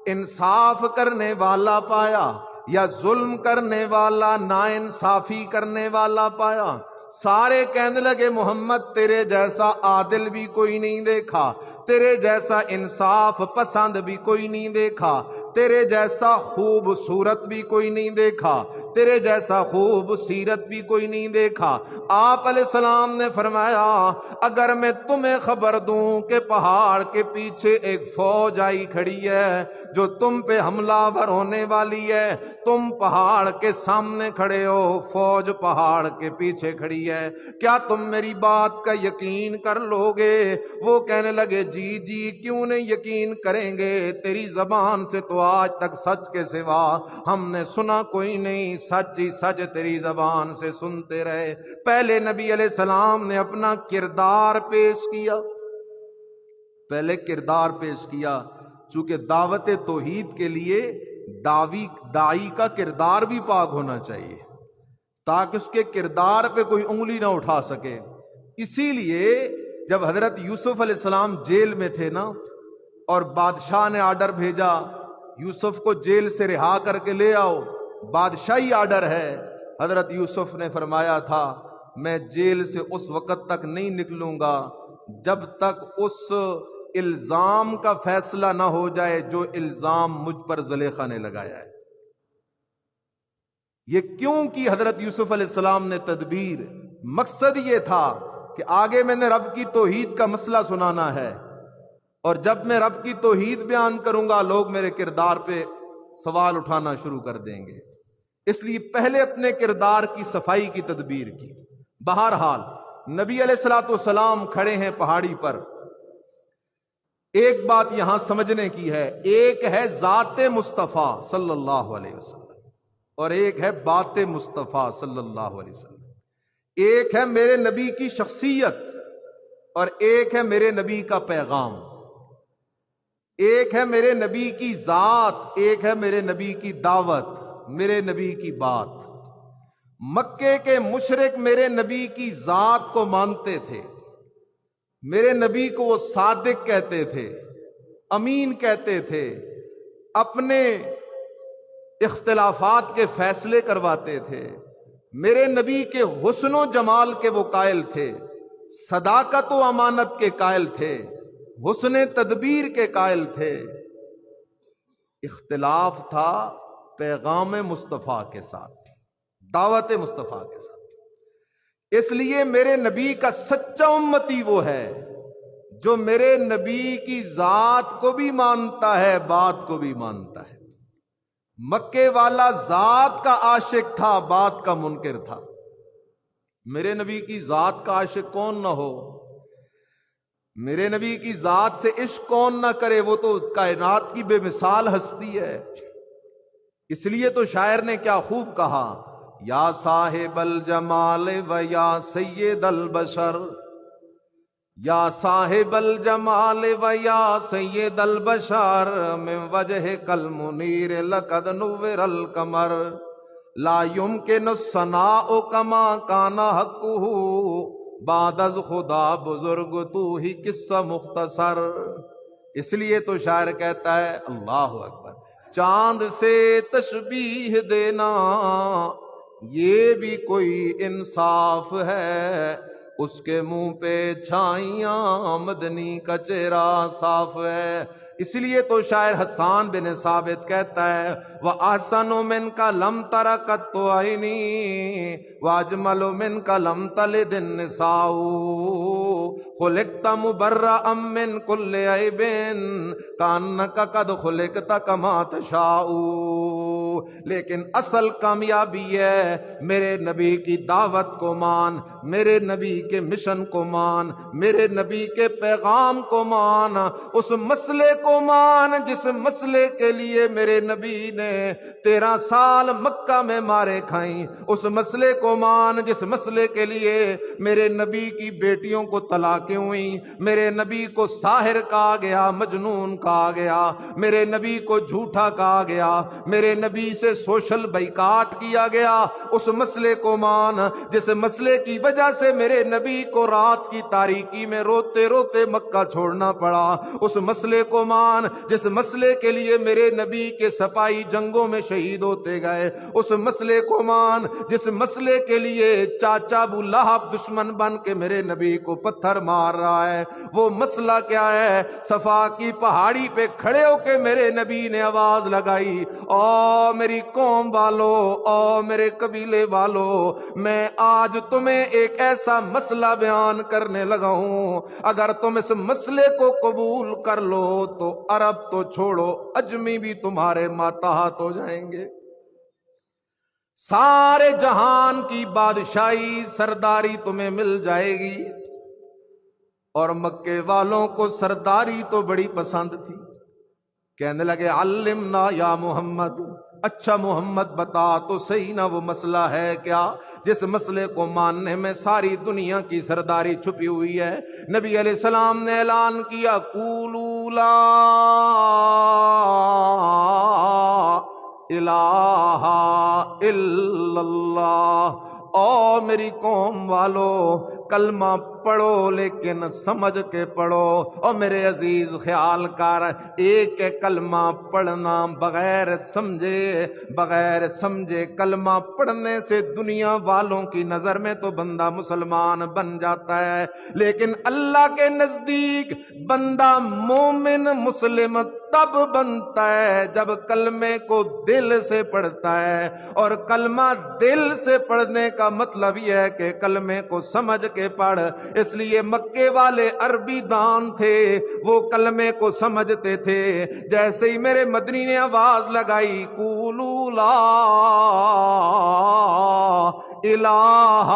S1: انصاف کرنے والا پایا یا ظلم کرنے والا, ناانصافی کرنے والا پایا؟ سارے کہنے لگے محمد تیرے جیسا عادل بھی کوئی نہیں دیکھا, تیرے جیسا انصاف پسند بھی کوئی نہیں دیکھا, تیرے جیسا خوبصورت بھی کوئی نہیں دیکھا, تیرے جیسا خوب سیرت بھی کوئی نہیں دیکھا. آپ علیہ السلام نے فرمایا اگر میں تمہیں خبر دوں کہ پہاڑ کے پیچھے ایک فوج آئی کھڑی ہے جو تم پہ حملہ ور ہونے والی ہے, تم پہاڑ کے سامنے کھڑے ہو, فوج پہاڑ کے پیچھے کھڑی ہے, کیا تم میری بات کا یقین کر لو گے؟ وہ کہنے لگے جی جی کیوں نہیں یقین کریں گے, تیری زبان سے تو آج تک سچ کے سوا ہم نے سنا کوئی نہیں, سچ ہی سچ تیری زبان سے سنتے رہے. پہلے نبی علیہ السلام نے اپنا کردار پیش کیا, پہلے کردار پیش کیا, چونکہ دعوت توحید کے لیے داعی کا کردار بھی پاک ہونا چاہیے تاکہ اس کے کردار پہ کوئی انگلی نہ اٹھا سکے. اسی لیے جب حضرت یوسف علیہ السلام جیل میں تھے نا اور بادشاہ نے آرڈر بھیجا یوسف کو جیل سے رہا کر کے لے آؤ, بادشاہی آرڈر ہے, حضرت یوسف نے فرمایا تھا میں جیل سے اس وقت تک نہیں نکلوں گا جب تک اس الزام کا فیصلہ نہ ہو جائے جو الزام مجھ پر زلیخا نے لگایا ہے. یہ کیوں کی حضرت یوسف علیہ السلام نے تدبیر؟ مقصد یہ تھا کہ آگے میں نے رب کی توحید کا مسئلہ سنانا ہے اور جب میں رب کی توحید بیان کروں گا لوگ میرے کردار پہ سوال اٹھانا شروع کر دیں گے. اس لیے پہلے اپنے کردار کی صفائی کی تدبیر کی. بہرحال نبی علیہ الصلوۃ والسلام کھڑے ہیں پہاڑی پر. ایک بات یہاں سمجھنے کی ہے, ایک ہے ذات مصطفیٰ صلی اللہ علیہ وسلم اور ایک ہے بات مصطفیٰ صلی اللہ علیہ وسلم. ایک ہے میرے نبی کی شخصیت اور ایک ہے میرے نبی کا پیغام. ایک ہے میرے نبی کی ذات, ایک ہے میرے نبی کی دعوت, میرے نبی کی بات. مکے کے مشرک میرے نبی کی ذات کو مانتے تھے, میرے نبی کو وہ صادق کہتے تھے, امین کہتے تھے, اپنے اختلافات کے فیصلے کرواتے تھے. میرے نبی کے حسن و جمال کے وہ قائل تھے, صداقت و امانت کے قائل تھے, حسن تدبیر کے قائل تھے. اختلاف تھا پیغام مصطفیٰ کے ساتھ, دعوت مصطفیٰ کے ساتھ. اس لیے میرے نبی کا سچا امتی وہ ہے جو میرے نبی کی ذات کو بھی مانتا ہے, بات کو بھی مانتا ہے. مکے والا ذات کا عاشق تھا, بات کا منکر تھا. میرے نبی کی ذات کا عاشق کون نہ ہو, میرے نبی کی ذات سے عشق کون نہ کرے, وہ تو کائنات کی بے مثال ہستی ہے. اس لیے تو شاعر نے کیا خوب کہا, یا صاحب الجمال و یا سید البشر, یا صاحب الجمال و یا سید البشر, من وجہ کل منیر لقد نور القمر. لا یمکن الثناء کما کان حقہ بعد از خدا بزرگ تو ہی قصہ مختصر. اس لیے تو شاعر کہتا ہے اللہ اکبر، چاند سے تشبیہ دینا یہ بھی کوئی انصاف ہے، اس کے منہ پہ چھائیاں مدنی کا چہرہ صاف ہے. اس لیے تو شاعر حسان بن ثابت کہتا ہے وَأَحْسَنُ مِنْكَ لَمْ تَرَ قَطُّ عَيْنِي وَأَجْمَلُ مِنْكَ لَمْ تَلِدِ النِّسَاءُ خُلِقْتَ مُبَرَّأً مِّن كُلِّ عَيْبٍ كَأَنَّكَ قَدْ خُلِقْتَ كَمَا تَشَاءُ. لیکن اصل کامیابی ہے میرے نبی کی دعوت کو مان، میرے نبی کے مشن کو مان، میرے نبی کے پیغام کو مان، اس مسئلے کو مان جس مسئلے کے لیے میرے نبی نے 13 سال مکہ میں مارے کھائیں، اس مسئلے کو مان جس مسئلے کے لیے میرے نبی کی بیٹیوں کو طلاقیں ہوئیں، میرے نبی کو ساحر کہا گیا، مجنون کہا گیا، میرے نبی کو جھوٹا کہا گیا، میرے نبی سے سوشل بائیکاٹ کیا گیا. اس مسئلے کو مان جس مسئلے کی وجہ سے میرے نبی کو رات کی تاریکی میں روتے روتے مکہ چھوڑنا پڑا. اس مسئلے کو مان جس مسئلے کے لیے میرے نبی کے سپاہی جنگوں میں شہید ہوتے گئے. اس مسئلے کو مان جس مسئلے کے لیے چاچا ابو لہب دشمن بن کے میرے نبی کو پتھر مار رہا ہے. وہ مسئلہ کیا ہے؟ صفا کی پہاڑی پہ کھڑے ہو کے میرے نبی نے آواز لگائی او میری قوم والو، او میرے قبیلے والو، میں آج تمہیں ایک ایسا مسئلہ بیان کرنے لگا ہوں، اگر تم اس مسئلے کو قبول کر لو تو عرب تو چھوڑو اجمی بھی تمہارے ماتحت ہو جائیں گے. سارے جہان کی بادشاہی سرداری تمہیں مل جائے گی. اور مکے والوں کو سرداری تو بڑی پسند تھی. کہنے لگے علمنا یا محمد، اچھا محمد بتا تو صحیح نا وہ مسئلہ ہے کیا جس مسئلے کو ماننے میں ساری دنیا کی سرداری چھپی ہوئی ہے. نبی علیہ السلام نے اعلان کیا قولوا لا الہ الا اللہ. او میری قوم والو کلمہ پڑھو لیکن سمجھ کے پڑھو. اور میرے عزیز خیال کر، ایک کلمہ پڑھنا بغیر سمجھے کلمہ پڑھنے سے دنیا والوں کی نظر میں تو بندہ مسلمان بن جاتا ہے، لیکن اللہ کے نزدیک بندہ مومن مسلم تب بنتا ہے جب کلمے کو دل سے پڑھتا ہے. اور کلمہ دل سے پڑھنے کا مطلب یہ ہے کہ کلمے کو سمجھ کے پڑھ. اس لیے مکے والے عربی دان تھے، وہ کلمے کو سمجھتے تھے. جیسے ہی میرے مدنی نے آواز لگائی قولوا لا الہ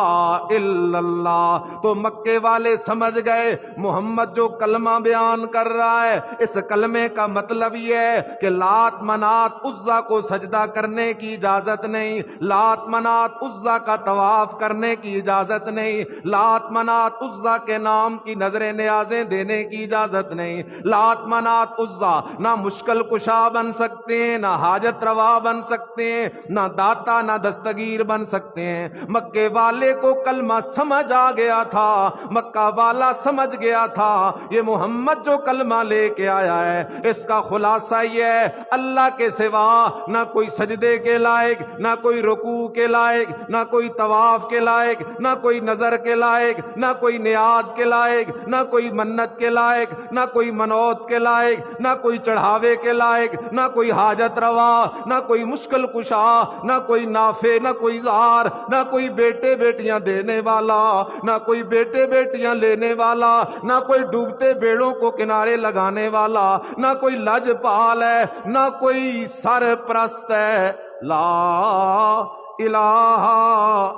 S1: الا اللہ، تو مکے والے سمجھ گئے محمد جو کلمہ بیان کر رہا ہے اس کلمے کا مطلب یہ ہے کہ لات منات عزا کو سجدہ کرنے کی اجازت نہیں، لات منات عزا کا طواف کرنے کی اجازت نہیں، لات منات عزا کے نام کی نظر نیازیں دینے کی اجازت نہیں. لات منات عزا نہ مشکل کشا بن سکتے ہیں، نہ حاجت روا بن سکتے ہیں، نہ داتا نہ دستگیر بن سکتے ہیں. مکے والے کو کلمہ سمجھ آ گیا تھا، مکہ والا سمجھ گیا تھا یہ محمد جو کلمہ لے کے آیا ہے اس کا خلاصہ یہ ہے اللہ کے سوا نہ کوئی سجدے کے لائق، نہ کوئی رکوع کے لائق، نہ کوئی طواف کے لائق، نہ کوئی نظر کے لائق، نہ کوئی نیاز کے لائق، نہ کوئی منت کے لائق، نہ کوئی منوت کے لائق، نہ کوئی چڑھاوے کے لائق، نہ کوئی حاجت روا، نہ کوئی مشکل کشا، نہ کوئی نافع، نہ کوئی زار، نہ کوئی بیٹے بیٹیاں دینے والا، نہ کوئی بیٹے بیٹیاں لینے والا، نہ کوئی ڈوبتے بیڑوں کو کنارے لگانے والا، نہ کوئی لج پال ہے، نہ کوئی سر پرست ہے. لا الہ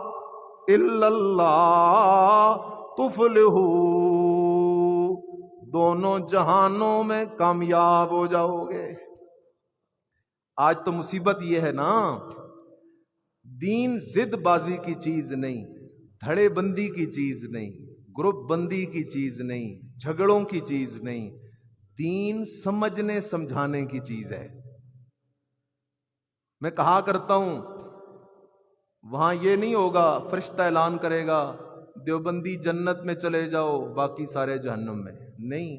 S1: الا اللہ تفلحو، دونوں جہانوں میں کامیاب ہو جاؤ گے. آج تو مصیبت یہ ہے نا، دین ضد بازی کی چیز نہیں، دھڑے بندی کی چیز نہیں، گروپ بندی کی چیز نہیں، جھگڑوں کی چیز نہیں. دین سمجھنے سمجھانے کی چیز ہے. میں کہا کرتا ہوں وہاں یہ نہیں ہوگا فرشتہ اعلان کرے گا دیوبندی جنت میں چلے جاؤ باقی سارے جہنم میں. نہیں،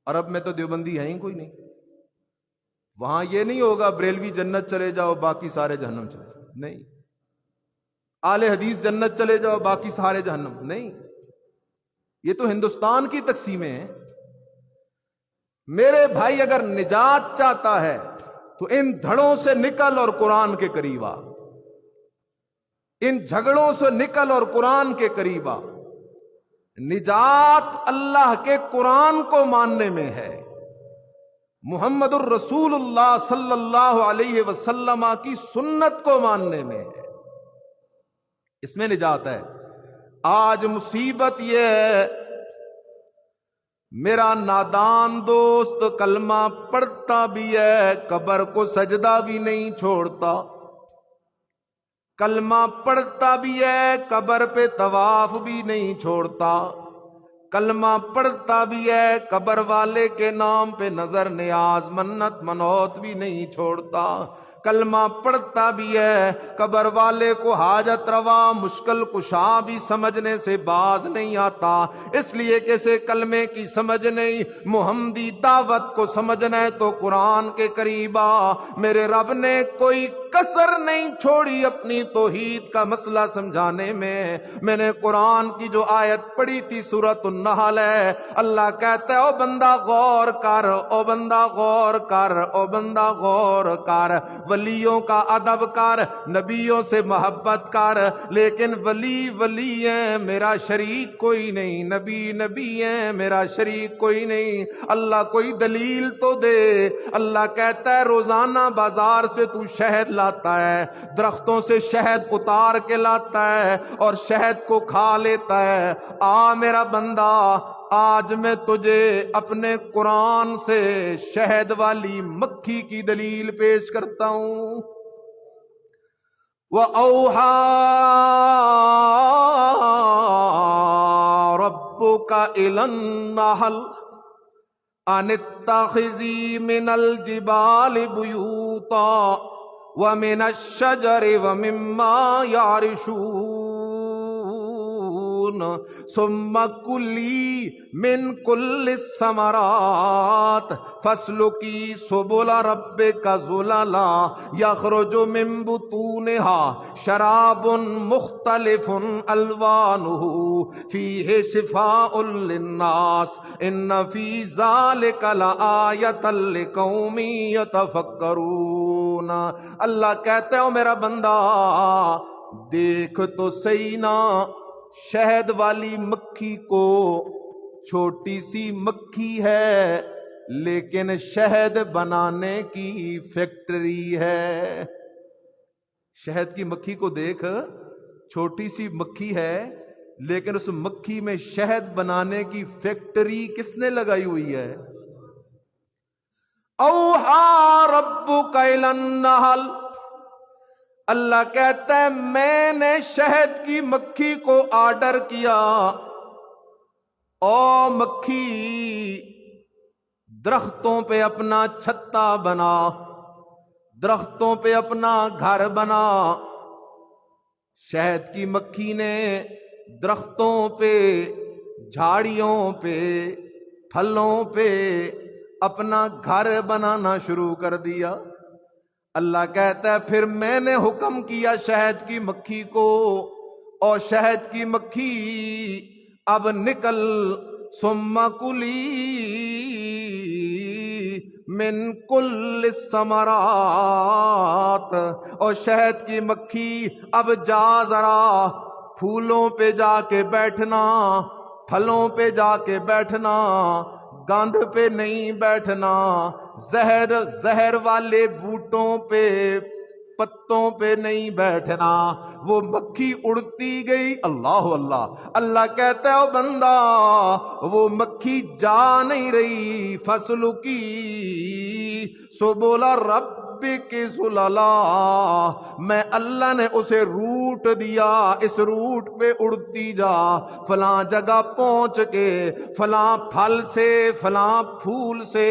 S1: عرب میں تو دیوبندی ہے ہی کوئی نہیں. وہاں یہ نہیں ہوگا بریلوی جنت چلے جاؤ باقی سارے جہنم چلے جاؤ. نہیں، اہل حدیث جنت چلے جاؤ باقی سارے جہنم. نہیں، یہ تو ہندوستان کی تقسیمیں ہیں. میرے بھائی اگر نجات چاہتا ہے تو ان دھڑوں سے نکل اور قرآن کے قریب آ. ان جھگڑوں سے نکل اور قرآن کے قریب آ. نجات اللہ کے قرآن کو ماننے میں ہے، محمد الرسول اللہ صلی اللہ علیہ وسلم کی سنت کو ماننے میں ہے. اس میں نجات ہے. آج مصیبت یہ ہے میرا نادان دوست کلمہ پڑھتا بھی ہے قبر کو سجدہ بھی نہیں چھوڑتا. کلمہ پڑھتا بھی ہے قبر پہ طواف بھی نہیں چھوڑتا. کلمہ پڑھتا بھی ہے قبر والے کے نام پہ نظر نیاز منت منوت بھی نہیں چھوڑتا. کلمہ پڑھتا بھی ہے قبر والے کو حاجت روا مشکل کشا بھی سمجھنے سے باز نہیں آتا، اس لیے کہ اسے کلمے کی سمجھ نہیں، محمدی دعوت کو سمجھنا ہے تو قرآن کے قریب آ. میرے رب نے کوئی کسر نہیں چھوڑی اپنی توحید کا مسئلہ سمجھانے میں. میں نے قرآن کی جو آیت پڑھی تھی سورۃ النحل ہے، اللہ کہتا ہے او بندہ غور کر، او بندہ غور کر، او بندہ غور کر. ولیوں کا ادب کر، نبیوں سے محبت کر، لیکن ولی ولی ہیں میرا شریک کوئی نہیں، نبی نبی ہیں میرا شریک کوئی نہیں. اللہ کوئی دلیل تو دے. اللہ کہتا ہے روزانہ بازار سے تو شہد لاتا ہے، درختوں سے شہد اتار کے لاتا ہے اور شہد کو کھا لیتا ہے. آ میرا بندہ، آج میں تجھے اپنے قرآن سے شہد والی مکھی کی دلیل پیش کرتا ہوں. وَأَوْحَى رَبُّكَ إِلَى النَّحْلِ أَنِ اتَّخِذِي مِنَ الْجِبَالِ بُيُوتًا وَمِنَ الشَّجَرِ وَمِمَّا يَعْرِشُونَ ثُمَّ كُلِي مِن كُلِّ الثَّمَرَاتِ فَاسْلُكِي سُبُلَ رَبِّكَ ذُلَلًا يَخْرُجُ مِن بُطُونِهَا شَرَابٌ مُخْتَلِفٌ أَلْوَانُهُ فِيهِ شِفَاءٌ لِلنَّاسِ إِنَّ فِي ذَلِكَ لَآيَةً لِقَوْمٍ يَتَفَكَّرُونَ. اللہ کہتے ہو میرا بندہ دیکھ تو صحیح نا شہد والی مکھی کو. چھوٹی سی مکھی ہے لیکن شہد بنانے کی فیکٹری ہے. شہد کی مکھی کو دیکھ، چھوٹی سی مکھی ہے لیکن اس مکھی میں شہد بنانے کی فیکٹری کس نے لگائی ہوئی ہے؟ اوحا ربک الی النحل. اللہ کہتا ہے میں نے شہد کی مکھی کو آرڈر کیا، او مکھی درختوں پہ اپنا چھتا بنا، درختوں پہ اپنا گھر بنا. شہد کی مکھی نے درختوں پہ، جھاڑیوں پہ، پھلوں پہ اپنا گھر بنانا شروع کر دیا. اللہ کہتا ہے پھر میں نے حکم کیا شہد کی مکھی کو، اور شہد کی مکھی اب نکل، ثم کلی من کل الثمرات، اور شہد کی مکھی اب جا ذرا پھولوں پہ جا کے بیٹھنا، پھلوں پہ جا کے بیٹھنا، گاندھ پہ نہیں بیٹھنا، زہر والے بوٹوں پہ پتوں پہ نہیں بیٹھنا. وہ مکھی اڑتی گئی. اللہ اللہ. اللہ کہتا ہے او بندہ وہ مکھی جا نہیں رہی. فَاسْلُكِي سُبُلَ رَبِّكَ ربک ذللا، میں اللہ نے اسے روٹ دیا، اس روٹ پہ اڑتی جا، فلاں جگہ پہنچ کے فلاں پھل سے فلاں پھول سے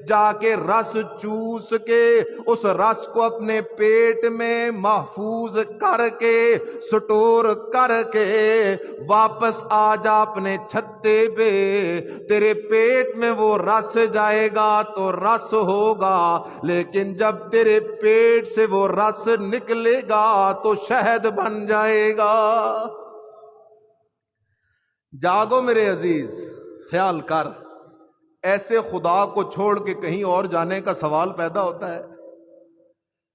S1: جا کے رس چوس کے اس رس کو اپنے پیٹ میں محفوظ کر کے سٹور کر کے واپس آ جا اپنے چھتے پہ، تیرے پیٹ میں وہ رس جائے گا تو رس ہوگا، لیکن جب تیرے پیٹ سے وہ رس نکلے گا تو شہد بن جائے گا۔ جاگو میرے عزیز، خیال کر، ایسے خدا کو چھوڑ کے کہیں اور جانے کا سوال پیدا ہوتا ہے؟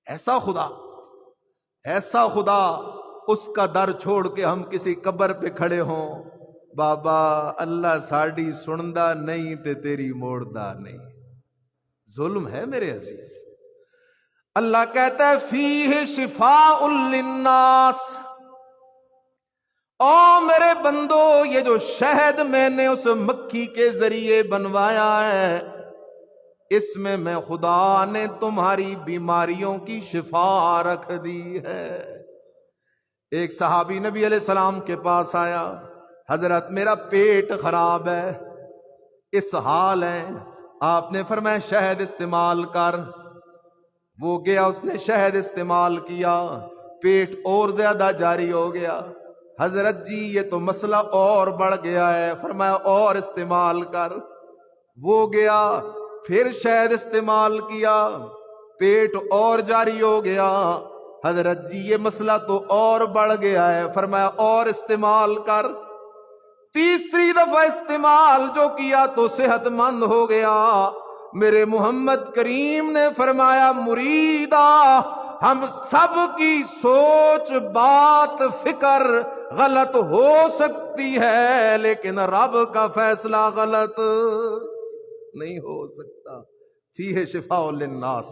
S1: ایسا خدا، اس کا در چھوڑ کے ہم کسی قبر پہ کھڑے ہوں، بابا اللہ ساڑی سندا نہیں تے تیری موڑدا نہیں، ظلم ہے میرے عزیز۔ اللہ کہتا ہے فیہ شفاء للناس، او میرے بندو یہ جو شہد میں نے اس مکھی کے ذریعے بنوایا ہے، اس میں خدا نے تمہاری بیماریوں کی شفا رکھ دی ہے۔ ایک صحابی نبی علیہ السلام کے پاس آیا، حضرت میرا پیٹ خراب ہے، اس حال ہے، آپ نے فرمایا شہد استعمال کر۔ وہ گیا، اس نے شہد استعمال کیا، پیٹ اور زیادہ جاری ہو گیا۔ حضرت جی یہ تو مسئلہ اور بڑھ گیا ہے، فرمایا اور استعمال کر۔ وہ گیا، پھر شہد استعمال کیا، پیٹ اور جاری ہو گیا۔ حضرت جی یہ مسئلہ تو اور بڑھ گیا ہے، فرمایا اور استعمال کر۔ تیسری دفعہ استعمال جو کیا تو صحت مند ہو گیا۔ میرے محمد کریم نے فرمایا مریدا، ہم سب کی سوچ بات فکر غلط ہو سکتی ہے، لیکن رب کا فیصلہ غلط نہیں ہو سکتا۔ فیہ شفاء للناس۔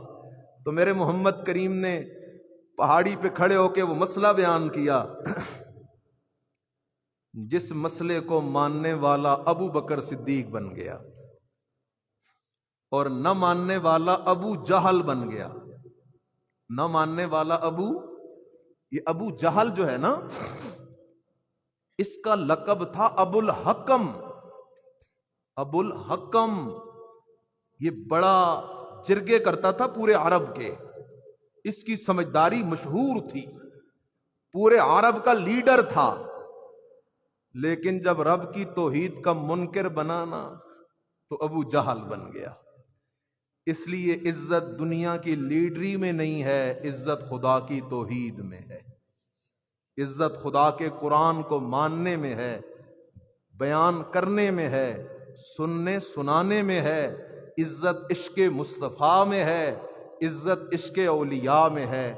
S1: تو میرے محمد کریم نے پہاڑی پہ کھڑے ہو کے وہ مسئلہ بیان کیا، جس مسئلے کو ماننے والا ابو بکر صدیق بن گیا اور نہ ماننے والا ابو جہل بن گیا۔ نہ ماننے والا یہ ابو جہل جو ہے نا، اس کا لقب تھا ابو الحکم۔ ابو الحکم یہ بڑا جرگے کرتا تھا پورے عرب کے، اس کی سمجھداری مشہور تھی، پورے عرب کا لیڈر تھا، لیکن جب رب کی توحید کا منکر بنانا تو ابو جہل بن گیا۔ اس لیے عزت دنیا کی لیڈری میں نہیں ہے، عزت خدا کی توحید میں ہے، عزت خدا کے قرآن کو ماننے میں ہے، بیان کرنے میں ہے، سننے سنانے میں ہے، عزت عشق مصطفیٰ میں ہے، عزت عشق اولیاء میں ہے۔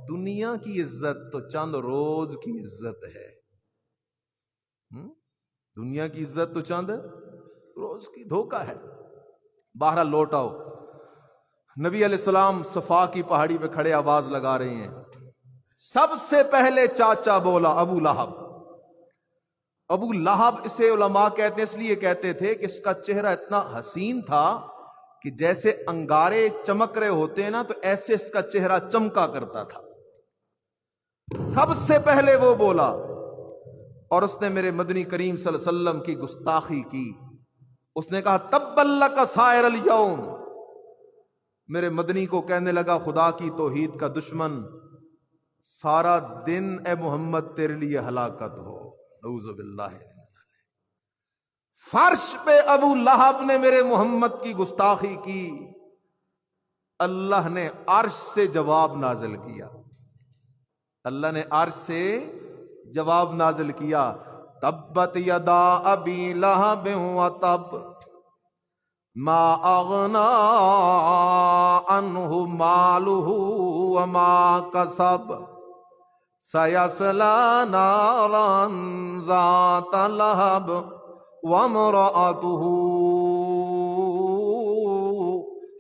S1: دنیا کی عزت تو چند روز کی عزت ہے، دنیا کی عزت تو چند روز کی دھوکہ ہے۔ بہرحال لوٹ آؤ، نبی علیہ السلام صفا کی پہاڑی پہ کھڑے آواز لگا رہے ہیں۔ سب سے پہلے چاچا بولا ابو لہب۔ ابو لہب اسے علماء کہتے ہیں، اس لیے کہتے تھے کہ اس کا چہرہ اتنا حسین تھا کہ جیسے انگارے چمک رہے ہوتے ہیں نا، تو ایسے اس کا چہرہ چمکا کرتا تھا۔ سب سے پہلے وہ بولا، اور اس نے میرے مدنی کریم صلی اللہ علیہ وسلم کی گستاخی کی۔ اس نے کہا تبا لک سائر الیوم۔ میرے مدنی کو کہنے لگا خدا کی توحید کا دشمن، سارا دن اے محمد تیرے لیے ہلاکت ہو، نعوذ باللہ۔ فرش پہ ابو لہب نے میرے محمد کی گستاخی کی، اللہ نے عرش سے جواب نازل کیا، اللہ نے عرش سے جواب نازل کیا، تبت یدا ابی لہب وتب ما اغنا عنہ مالہ وما کسب سیصلی نارا ذات لہب وامرأتہ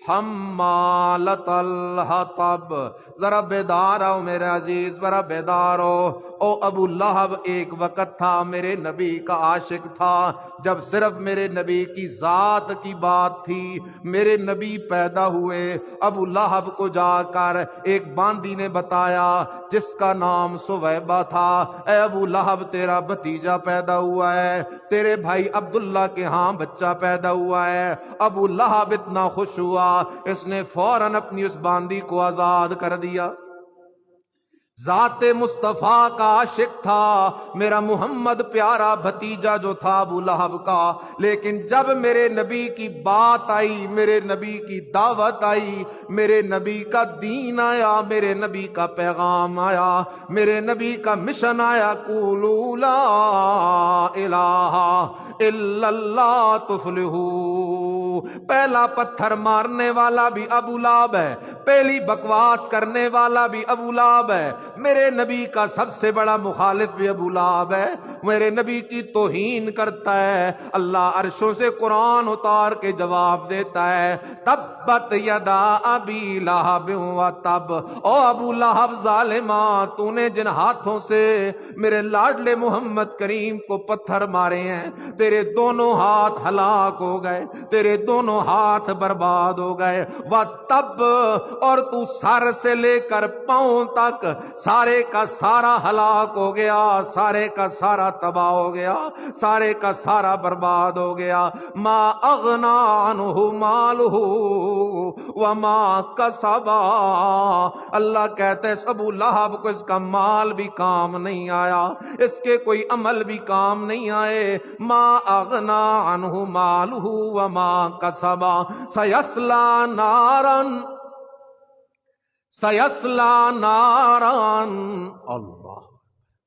S1: حمالۃ الحطب. ذرا بیدار ہو میرے عزیز، ذرا بیدار ہو. او ابو لہب ایک وقت تھا میرے نبی کا عاشق تھا، جب صرف میرے نبی کی ذات کی بات تھی. میرے نبی پیدا ہوئے، ابو لہب کو جا کر ایک باندی نے بتایا جس کا نام سویبہ تھا، اے ابو لہب تیرا بھتیجا پیدا ہوا ہے، تیرے بھائی عبداللہ کے ہاں بچہ پیدا ہوا ہے. ابو لہب اتنا خوش ہوا، اس نے فوراً اپنی اس باندی کو آزاد کر دیا. ذات مصطفیٰ کا عاشق تھا میرا محمد پیارا بھتیجا جو تھا ابو لہب کا. لیکن جب میرے نبی کی بات آئی، میرے نبی کی دعوت آئی، میرے نبی کا دین آیا، میرے نبی کا پیغام آیا، میرے نبی کا مشن آیا، قولوا لا الہ الا اللہ تفلحوا. پہلا پتھر مارنے والا بھی ابو لہب ہے، پہلی بکواس کرنے والا بھی ابو لہب ہے، میرے نبی کا سب سے بڑا مخالف بھی ابو لہب ہے، میرے نبی کی توہین کرتا ہے. اللہ عرشوں سے قرآن اتار کے جواب دیتا ہے، تبت یدا ابی لہب وتب. او ابو لہب ظالما، تو نے جن ہاتھوں سے میرے لاڈلے محمد کریم کو پتھر مارے ہیں، تیرے دونوں ہاتھ ہلاک ہو گئے، تیرے دونوں ہاتھ برباد ہو گئے. وتب، اور تو سر سے لے کر پاؤں تک سارے کا سارا ہلاک ہو گیا، سارے کا سارا تباہ ہو گیا، سارے کا سارا برباد ہو گیا. ما اغنا عنہ مالہ وما کسبا. اللہ کہتے ہیں ابو لہب کو اس کا مال بھی کام نہیں آیا، اس کے کوئی عمل بھی کام نہیں آئے. ما اغنا عنہ مالہ وما کسبا سیصلی نارن سیصلی نارن. اللہ،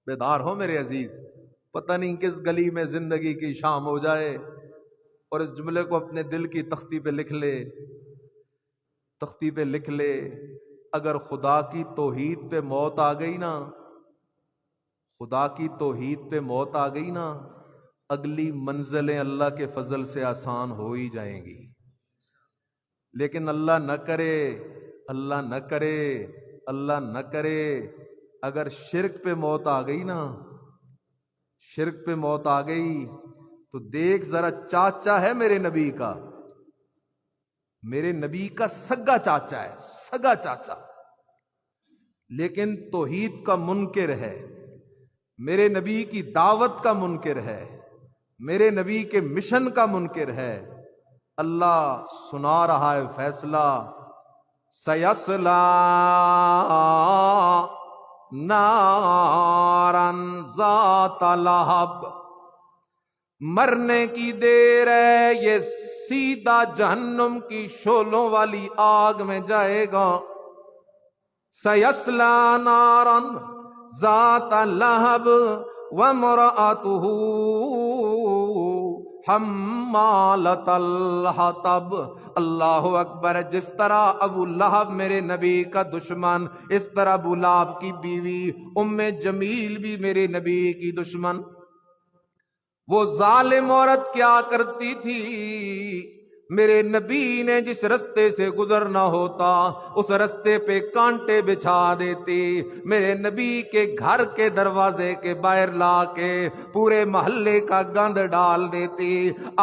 S1: بیدار ہو میرے عزیز. پتہ نہیں کس گلی میں زندگی کی شام ہو جائے، اور اس جملے کو اپنے دل کی تختی پہ لکھ لے، تختی پہ لکھ لے. اگر خدا کی توحید پہ موت آ گئی نا، خدا کی توحید پہ موت آ گئی نا، اگلی منزلیں اللہ کے فضل سے آسان ہو ہی جائیں گی. لیکن اللہ نہ کرے، اللہ نہ کرے، اللہ نہ کرے، اگر شرک پہ موت آ گئی نا، شرک پہ موت آ گئی تو دیکھ ذرا، چاچا ہے میرے نبی کا، میرے نبی کا سگا چاچا ہے، سگا چاچا، لیکن توحید کا منکر ہے، میرے نبی کی دعوت کا منکر ہے، میرے نبی کے مشن کا منکر ہے. اللہ سنا رہا ہے فیصلہ، سیصلی نارن ذات لہب. مرنے کی دیر ہے، یہ سیدھا جہنم کی شعلوں والی آگ میں جائے گا. سیصلی نارن ذات لہب وامرأتہ حمالۃ الحطب. اللہ اکبر. جس طرح ابو لہب میرے نبی کا دشمن، اس طرح ابو لہب کی بیوی ام جمیل بھی میرے نبی کی دشمن. وہ ظالم عورت کیا کرتی تھی، میرے نبی نے جس رستے سے گزرنا ہوتا اس رستے پہ کانٹے بچھا دیتی، میرے نبی کے گھر کے دروازے کے باہر لا کے پورے محلے کا گند ڈال دیتی.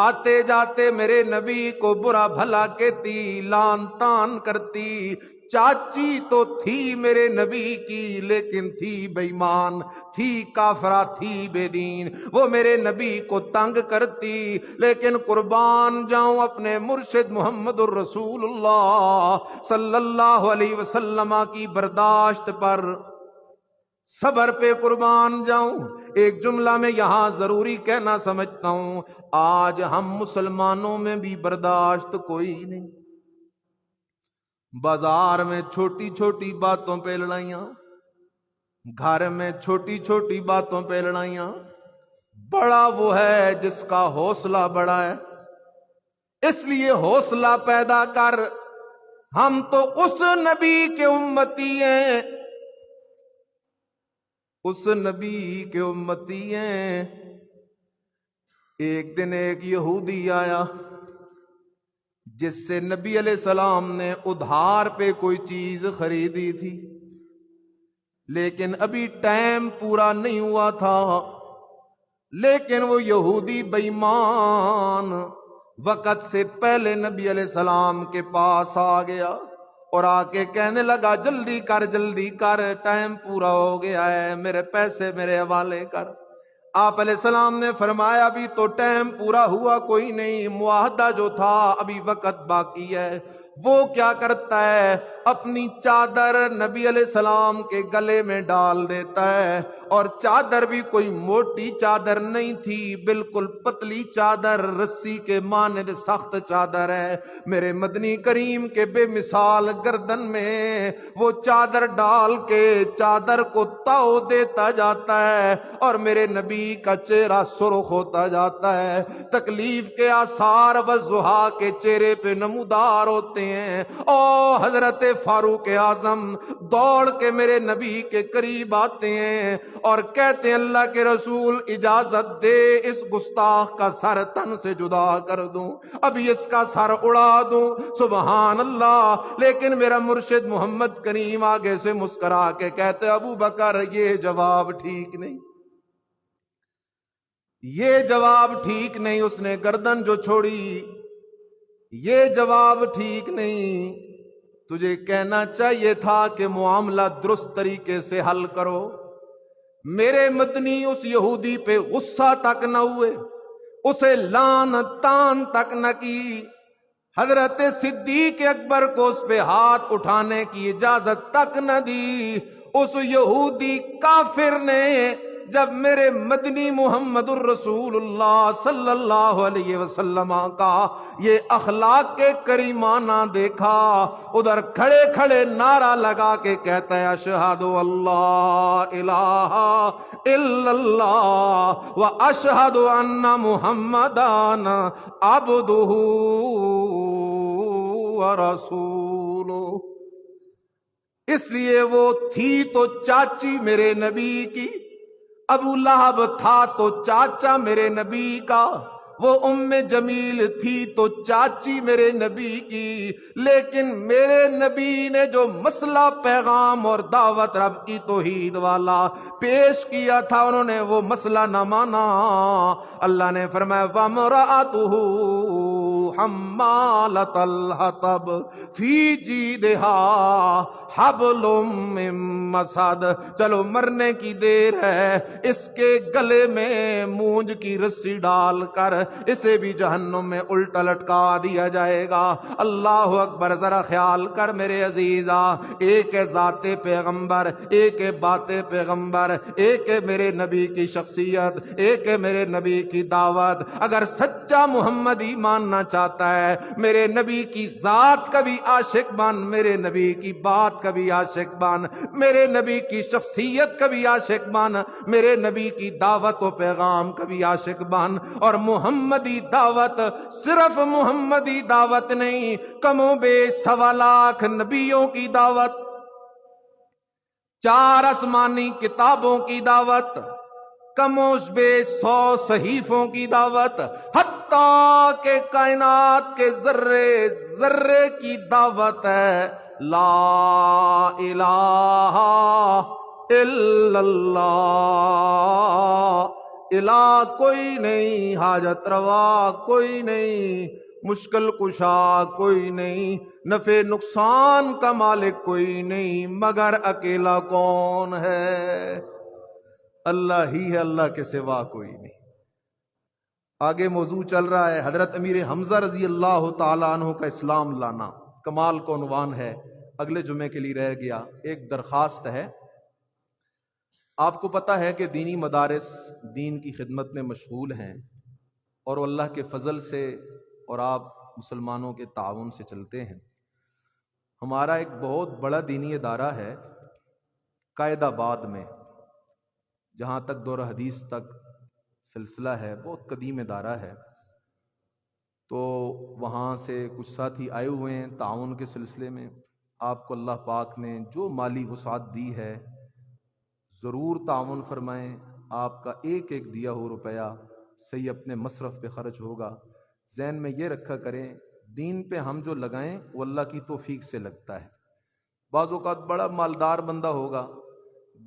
S1: آتے جاتے میرے نبی کو برا بھلا کہتی، لان تان کرتی. چاچی تو تھی میرے نبی کی، لیکن تھی بے ایمان، تھی کافرہ، تھی بے دین. وہ میرے نبی کو تنگ کرتی، لیکن قربان جاؤں اپنے مرشد محمد الرسول اللہ صلی اللہ علیہ وسلم کی برداشت پر، صبر پہ قربان جاؤں. ایک جملہ میں یہاں ضروری کہنا سمجھتا ہوں، آج ہم مسلمانوں میں بھی برداشت کوئی نہیں. بازار میں چھوٹی چھوٹی باتوں پہ لڑائیاں، گھر میں چھوٹی چھوٹی باتوں پہ لڑائیاں. بڑا وہ ہے جس کا حوصلہ بڑا ہے، اس لیے حوصلہ پیدا کر. ہم تو اس نبی کے امتی ہیں، اس نبی کے امتی ہیں. ایک دن ایک یہودی آیا جس سے نبی علیہ السلام نے ادھار پہ کوئی چیز خریدی تھی، لیکن ابھی ٹائم پورا نہیں ہوا تھا، لیکن وہ یہودی بے ایمان وقت سے پہلے نبی علیہ السلام کے پاس آ گیا اور آ کے کہنے لگا جلدی کر، ٹائم پورا ہو گیا ہے، میرے پیسے میرے حوالے کر۔ آپ علیہ السلام نے فرمایا ابھی تو ٹائم پورا ہوا کوئی نہیں، معاہدہ جو تھا ابھی وقت باقی ہے۔ وہ کیا کرتا ہے، اپنی چادر نبی علیہ السلام کے گلے میں ڈال دیتا ہے، اور چادر بھی کوئی موٹی چادر نہیں تھی، بالکل پتلی چادر، رسی کے مانند سخت چادر ہے۔ میرے مدنی کریم کے بے مثال گردن میں وہ چادر ڈال کے چادر کو تاؤ دیتا جاتا ہے، اور میرے نبی کا چہرہ سرخ ہوتا جاتا ہے، تکلیف کے آثار والضحا کے چہرے پہ نمودار ہوتے ہیں۔ او حضرت فاروق اعظم دوڑ کے میرے نبی کے قریب آتے ہیں اور کہتے ہیں اللہ کے رسول اجازت دے اس گستاخ کا سر تن سے جدا کر دوں، ابھی اس کا سر اڑا دوں۔ سبحان اللہ۔ لیکن میرا مرشد محمد کریم آگے سے مسکرا کے کہتے ابو بکر یہ جواب ٹھیک نہیں، یہ جواب ٹھیک نہیں، اس نے گردن جو چھوڑی یہ جواب ٹھیک نہیں، تجھے کہنا چاہیے تھا کہ معاملہ درست طریقے سے حل کرو۔ میرے مدنی اس یہودی پہ غصہ تک نہ ہوئے، اسے لان تان تک نہ کی، حضرت صدیق اکبر کو اس پہ ہاتھ اٹھانے کی اجازت تک نہ دی۔ اس یہودی کافر نے جب میرے مدنی محمد الرسول اللہ صلی اللہ علیہ وسلم کا یہ اخلاق کے کریمانہ دیکھا، ادھر کھڑے کھڑے نعرہ لگا کے کہتا ہے اشہد اللہ الہ الا اللہ و اشہد ان محمدان عبدہ ورسولہ۔ اس لیے وہ تھی تو چاچی میرے نبی کی، ابو لہب تھا تو چاچا میرے نبی کا، وہ ام جمیل تھی تو چاچی میرے نبی کی، لیکن میرے نبی نے جو مسئلہ پیغام اور دعوت رب کی توحید والا پیش کیا تھا انہوں نے وہ مسئلہ نہ مانا۔ اللہ نے فرمایا وَامْرَأَتُهُ حَمَّالَةَ الْحَطَبِ فِي جِيدِهَا حَبْلٌ مِّن مَّسَدٍ۔ چلو مرنے کی دیر ہے، اس کے گلے میں مونج کی رسی ڈال کر اسے بھی جہنم میں الٹا لٹکا دیا جائے گا۔ اللہ اکبر۔ ذرا خیال کر میرے عزیزا، ایک ہے ذات پیغمبر، ایک ہے بات پیغمبر، ایک ہے میرے نبی کی شخصیت، ایک ہے میرے نبی کی دعوت۔ اگر سچا محمدی ماننا چاہتا ہے، میرے نبی کی ذات کا بھی عاشق بن، میرے نبی کی بات کا بھی عاشق بن، میرے نبی کی شخصیت کا بھی عاشق بن، میرے نبی کی دعوت و پیغام کا بھی عاشق بن۔ اور محمدی دعوت صرف محمدی دعوت نہیں، کم و بیش 1.25 لاکھ نبیوں کی دعوت، 4 آسمانی کتابوں کی دعوت، کم و بیش 100 صحیفوں کی دعوت، حتیٰ کہ کائنات کے ذرے ذرے کی دعوت ہے۔ لا الہ الا اللہ، الہ کوئی نہیں، حاجت روا کوئی نہیں، مشکل کشا کوئی نہیں، نفع نقصان کا مالک کوئی نہیں، مگر اکیلا کون ہے؟ اللہ ہی ہے، اللہ کے سوا کوئی نہیں۔ آگے موضوع چل رہا ہے حضرت امیر حمزہ رضی اللہ تعالیٰ عنہ کا اسلام لانا، کمال کا عنوان ہے، اگلے جمعے کے لیے رہ گیا۔ ایک درخواست ہے، آپ کو پتہ ہے کہ دینی مدارس دین کی خدمت میں مشغول ہیں، اور اللہ کے فضل سے اور آپ مسلمانوں کے تعاون سے چلتے ہیں۔ ہمارا ایک بہت بڑا دینی ادارہ ہے قائد آباد میں، جہاں تک دور حدیث تک سلسلہ ہے، بہت قدیم ادارہ ہے۔ تو وہاں سے کچھ ساتھی آئے ہوئے ہیں تعاون کے سلسلے میں۔ آپ کو اللہ پاک نے جو مالی وسعت دی ہے ضرور تعاون فرمائیں، آپ کا ایک ایک دیا ہوا روپیہ صحیح اپنے مصرف پہ خرچ ہوگا۔ ذہن میں یہ رکھا کریں دین پہ ہم جو لگائیں وہ اللہ کی توفیق سے لگتا ہے۔ بعض اوقات بڑا مالدار بندہ ہوگا،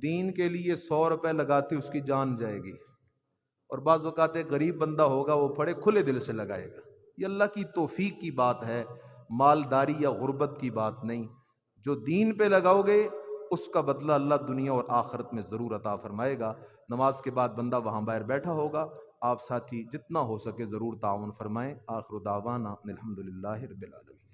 S1: دین کے لیے 100 روپے لگاتے اس کی جان جائے گی، اور بعض اوقات ایک غریب بندہ ہوگا وہ بڑے کھلے دل سے لگائے گا۔ یہ اللہ کی توفیق کی بات ہے، مالداری یا غربت کی بات نہیں۔ جو دین پہ لگاؤ گے اس کا بدلہ اللہ دنیا اور آخرت میں ضرور عطا فرمائے گا۔ نماز کے بعد بندہ وہاں باہر بیٹھا ہوگا، آپ ساتھی جتنا ہو سکے ضرور تعاون فرمائیں۔ آخر دعوانا الحمدللہ رب العالمین۔